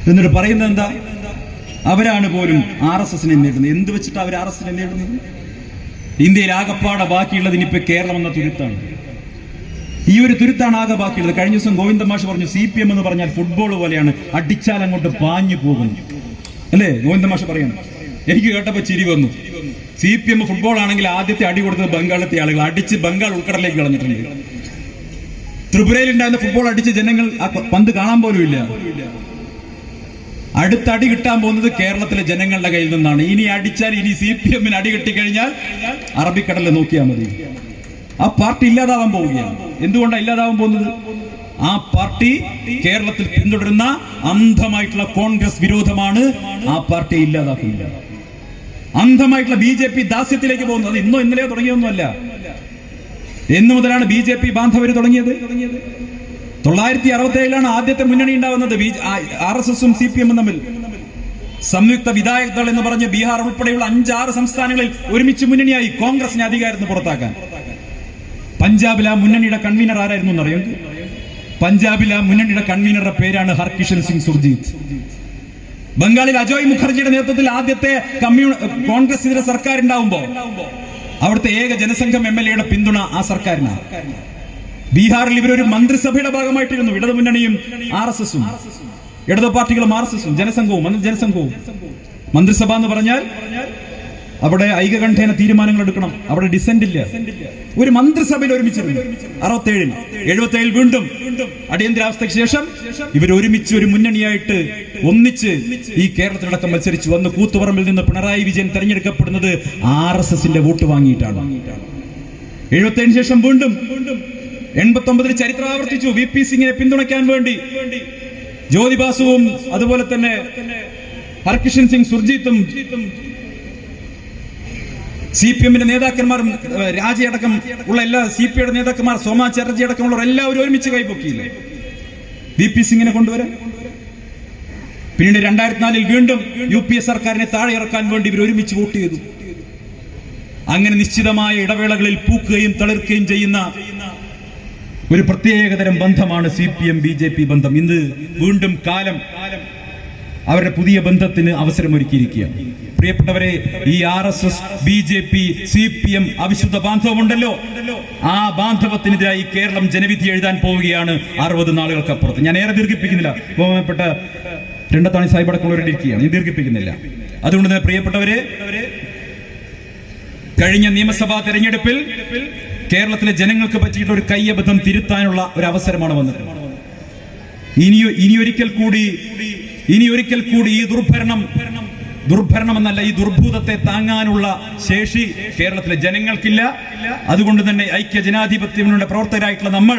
എന്നിട്ട് പറയുന്നത് എന്താ? അവരാണ് പോലും RSS-നെ നേരിടുന്നത്. എന്ത് വെച്ചിട്ട് അവർ RSS-നെ നേരിടുന്നത്? ഇന്ത്യയിൽ ആകപ്പാടെ ബാക്കിയുള്ളത് ഇനിയിപ്പോ കേരളം എന്ന തുരുത്താണ്. ഈ ഒരു തുരുത്താണ് ആകെ ബാക്കിയുള്ളത്. കഴിഞ്ഞ ദിവസം ഗോവിന്ദ മാഷ് പറഞ്ഞു, CPM എന്ന് പറഞ്ഞാൽ ഫുട്ബോൾ പോലെയാണ്, അടിച്ചാൽ അങ്ങോട്ട് പാഞ്ഞു പോകുന്നു, അല്ലേ? ഗോവിന്ദ മാഷ് പറയണം. എനിക്ക് കേട്ടപ്പോ ചിരി വന്നു. CPM ഫുട്ബോൾ ആണെങ്കിൽ ആദ്യത്തെ അടി കൊടുത്തത് ബംഗാളിലത്തെ ആളുകൾ, അടിച്ച് ബംഗാൾ ഉൾക്കടലിലേക്ക് കളഞ്ഞിട്ടുണ്ട്. ത്രിപുരയിൽ ഉണ്ടായിരുന്ന ഫുട്ബോൾ അടിച്ച് ജനങ്ങൾ ആ പന്ത് കാണാൻ പോലും ഇല്ല. അടുത്ത അടി കിട്ടാൻ പോകുന്നത് കേരളത്തിലെ ജനങ്ങളുടെ കയ്യിൽ നിന്നാണ്. ഇനി അടിച്ചാൽ, ഇനി CPM-ന് അടി കിട്ടിക്കഴിഞ്ഞാൽ അറബിക്കടലിൽ നോക്കിയാൽ മതി. ആ പാർട്ടി ഇല്ലാതാവാൻ പോവുകയാണ്. എന്തുകൊണ്ടാണ് ഇല്ലാതാവാൻ പോകുന്നത്? ആ പാർട്ടി കേരളത്തിൽ പിന്തുടരുന്ന അന്ധമായിട്ടുള്ള കോൺഗ്രസ് വിരോധമാണ് ആ പാർട്ടിയെ ഇല്ലാതാക്കുന്നത്. അന്ധമായിട്ടുള്ള BJP ദാസ്യത്തിലേക്ക് പോകുന്നത്. അത് ഇന്നോ ഇന്നലെയോ തുടങ്ങിയൊന്നുമല്ല. എന്നു മുതലാണ് BJP ബാന്ധവര് തുടങ്ങിയത്? 967-ലാണ് ആദ്യത്തെ മുന്നണി ഉണ്ടാവുന്നത്. RSS-ഉം CPM-ഉം തമ്മിൽ സംയുക്ത വിധായക് ദൾ എന്ന് പറഞ്ഞ് ബീഹാർ ഉൾപ്പെടെയുള്ള 5-6 സംസ്ഥാനങ്ങളിൽ ഒരുമിച്ച് മുന്നണിയായി കോൺഗ്രസിനെ അധികാരത്തിന് പുറത്താക്കാൻ. പഞ്ചാബിൽ ആ മുന്നണിയുടെ കൺവീനർ ആരായിരുന്നു എന്നറിയാം? പഞ്ചാബിൽ ആ മുന്നണിയുടെ കൺവീനറുടെ പേരാണ് ഹർകിഷൻ സിംഗ് സുർജീത്. ബംഗാളിൽ അജോയ് മുഖർജിയുടെ നേതൃത്വത്തിൽ ആദ്യത്തെ കോൺഗ്രസ് ഇതര സർക്കാർ ഉണ്ടാവുമ്പോ അവിടുത്തെ ഏക ജനസംഘം MLA യുടെ പിന്തുണ ആ സർക്കാരിനാണ്. ബീഹാറിൽ ഇവരൊരു മന്ത്രിസഭയുടെ ഭാഗമായിട്ടിരുന്നു. ഇടതു മുന്നണിയും RSSഉം, ഇടതു പാർട്ടികളും RSSഉം, ജനസംഘവും. മന്ത്രിസഭ എന്ന് പറഞ്ഞാൽ അവിടെ ഐകകണ്ഠേന തീരുമാനങ്ങൾ എടുക്കണം, അവിടെ ഡിസെന്റ് ഇല്ല. ഒരു മന്ത്രിസഭയിൽ ഒരുമിച്ചിരുന്നു 67-ൽ. 77-ൽ വീണ്ടും അടിയന്തരാവസ്ഥയ്ക്ക് ശേഷം ഇവർ ഒരുമിച്ച് ഒരു മുന്നണിയായിട്ട് ഒന്നിച്ച് ഈ കേരളത്തിലടക്കം മത്സരിച്ചു വന്ന് കൂത്തുപറമ്പിൽ നിന്ന് പിണറായി വിജയൻ തെരഞ്ഞെടുക്കപ്പെടുന്നത് RSSന്റെ വോട്ട് വാങ്ങിയിട്ടാണ്. 77-ന് ശേഷം വീണ്ടും 89-ൽ ചരിത്രം ആവർത്തിച്ചു. VP സിംഗിനെ പിന്തുണയ്ക്കാൻ വേണ്ടി ജ്യോതിബാസുവും അതുപോലെ തന്നെ ഹർകിഷൻ സിംഗ് സുർജീത്തും CPM-ന്റെ നേതാക്കന്മാരും രാജയടക്കം ഉള്ള എല്ലാ CPI-യുടെ നേതാക്കന്മാർ, സോമാ ചാറ്റർജി അടക്കമുള്ളവർ എല്ലാവരും ഒരുമിച്ച് കൈപ്പൊക്കിയില്ല VP സിംഗിനെ കൊണ്ടുവരാൻ. പിന്നീട് 2004-ൽ വീണ്ടും UPA സർക്കാരിനെ താഴെ ഇറക്കാൻ വേണ്ടി ഇവർ ഒരുമിച്ച് വോട്ട് ചെയ്തു. അങ്ങനെ നിശ്ചിതമായ ഇടവേളകളിൽ പൂക്കുകയും തളിർക്കുകയും ചെയ്യുന്ന ഒരു പ്രത്യേകതരം ബന്ധമാണ് CPM BJP ബന്ധം. ഇന്ന് വീണ്ടും കാലം അവരുടെ പുതിയ ബന്ധത്തിന് അവസരമൊരുക്കിയിരിക്കുകയാണ്. പ്രിയപ്പെട്ടവരെ, ഈ RSS BJP CPM അവിശുദ്ധ ബാന്ധവമുണ്ടല്ലോ, ആ ബാന്ധവത്തിനെതിരായി കേരളം ജനവിധി എഴുതാൻ പോവുകയാണ് 60 നാളുകൾക്കപ്പുറത്ത്. ഞാൻ ഏറെ ദീർഘിപ്പിക്കുന്നില്ല, ബഹുമാനപ്പെട്ട രണ്ടത്താണി സാഹിബ് അടക്കമുള്ളവരുടെ ഇരിക്കുകയാണ്, ഞാൻ ദീർഘിപ്പിക്കുന്നില്ല. അതുകൊണ്ട് തന്നെ പ്രിയപ്പെട്ടവരെ, കഴിഞ്ഞ നിയമസഭാ തെരഞ്ഞെടുപ്പിൽ കേരളത്തിലെ ജനങ്ങൾക്ക് പറ്റിയിട്ട് ഒരു കയ്യബദ്ധം തിരുത്താനുള്ള ഒരു അവസരമാണ് വന്നത്. ഇനിയൊരിക്കൽ കൂടി ഈ ദുർഭരണം എന്നല്ല, ഈ ദുർഭൂതത്തെ താങ്ങാനുള്ള ശേഷി കേരളത്തിലെ ജനങ്ങൾക്കില്ല. അതുകൊണ്ട് തന്നെ ഐക്യ ജനാധിപത്യ മുന്നണിയുടെ പ്രവർത്തകരായിട്ടുള്ള നമ്മൾ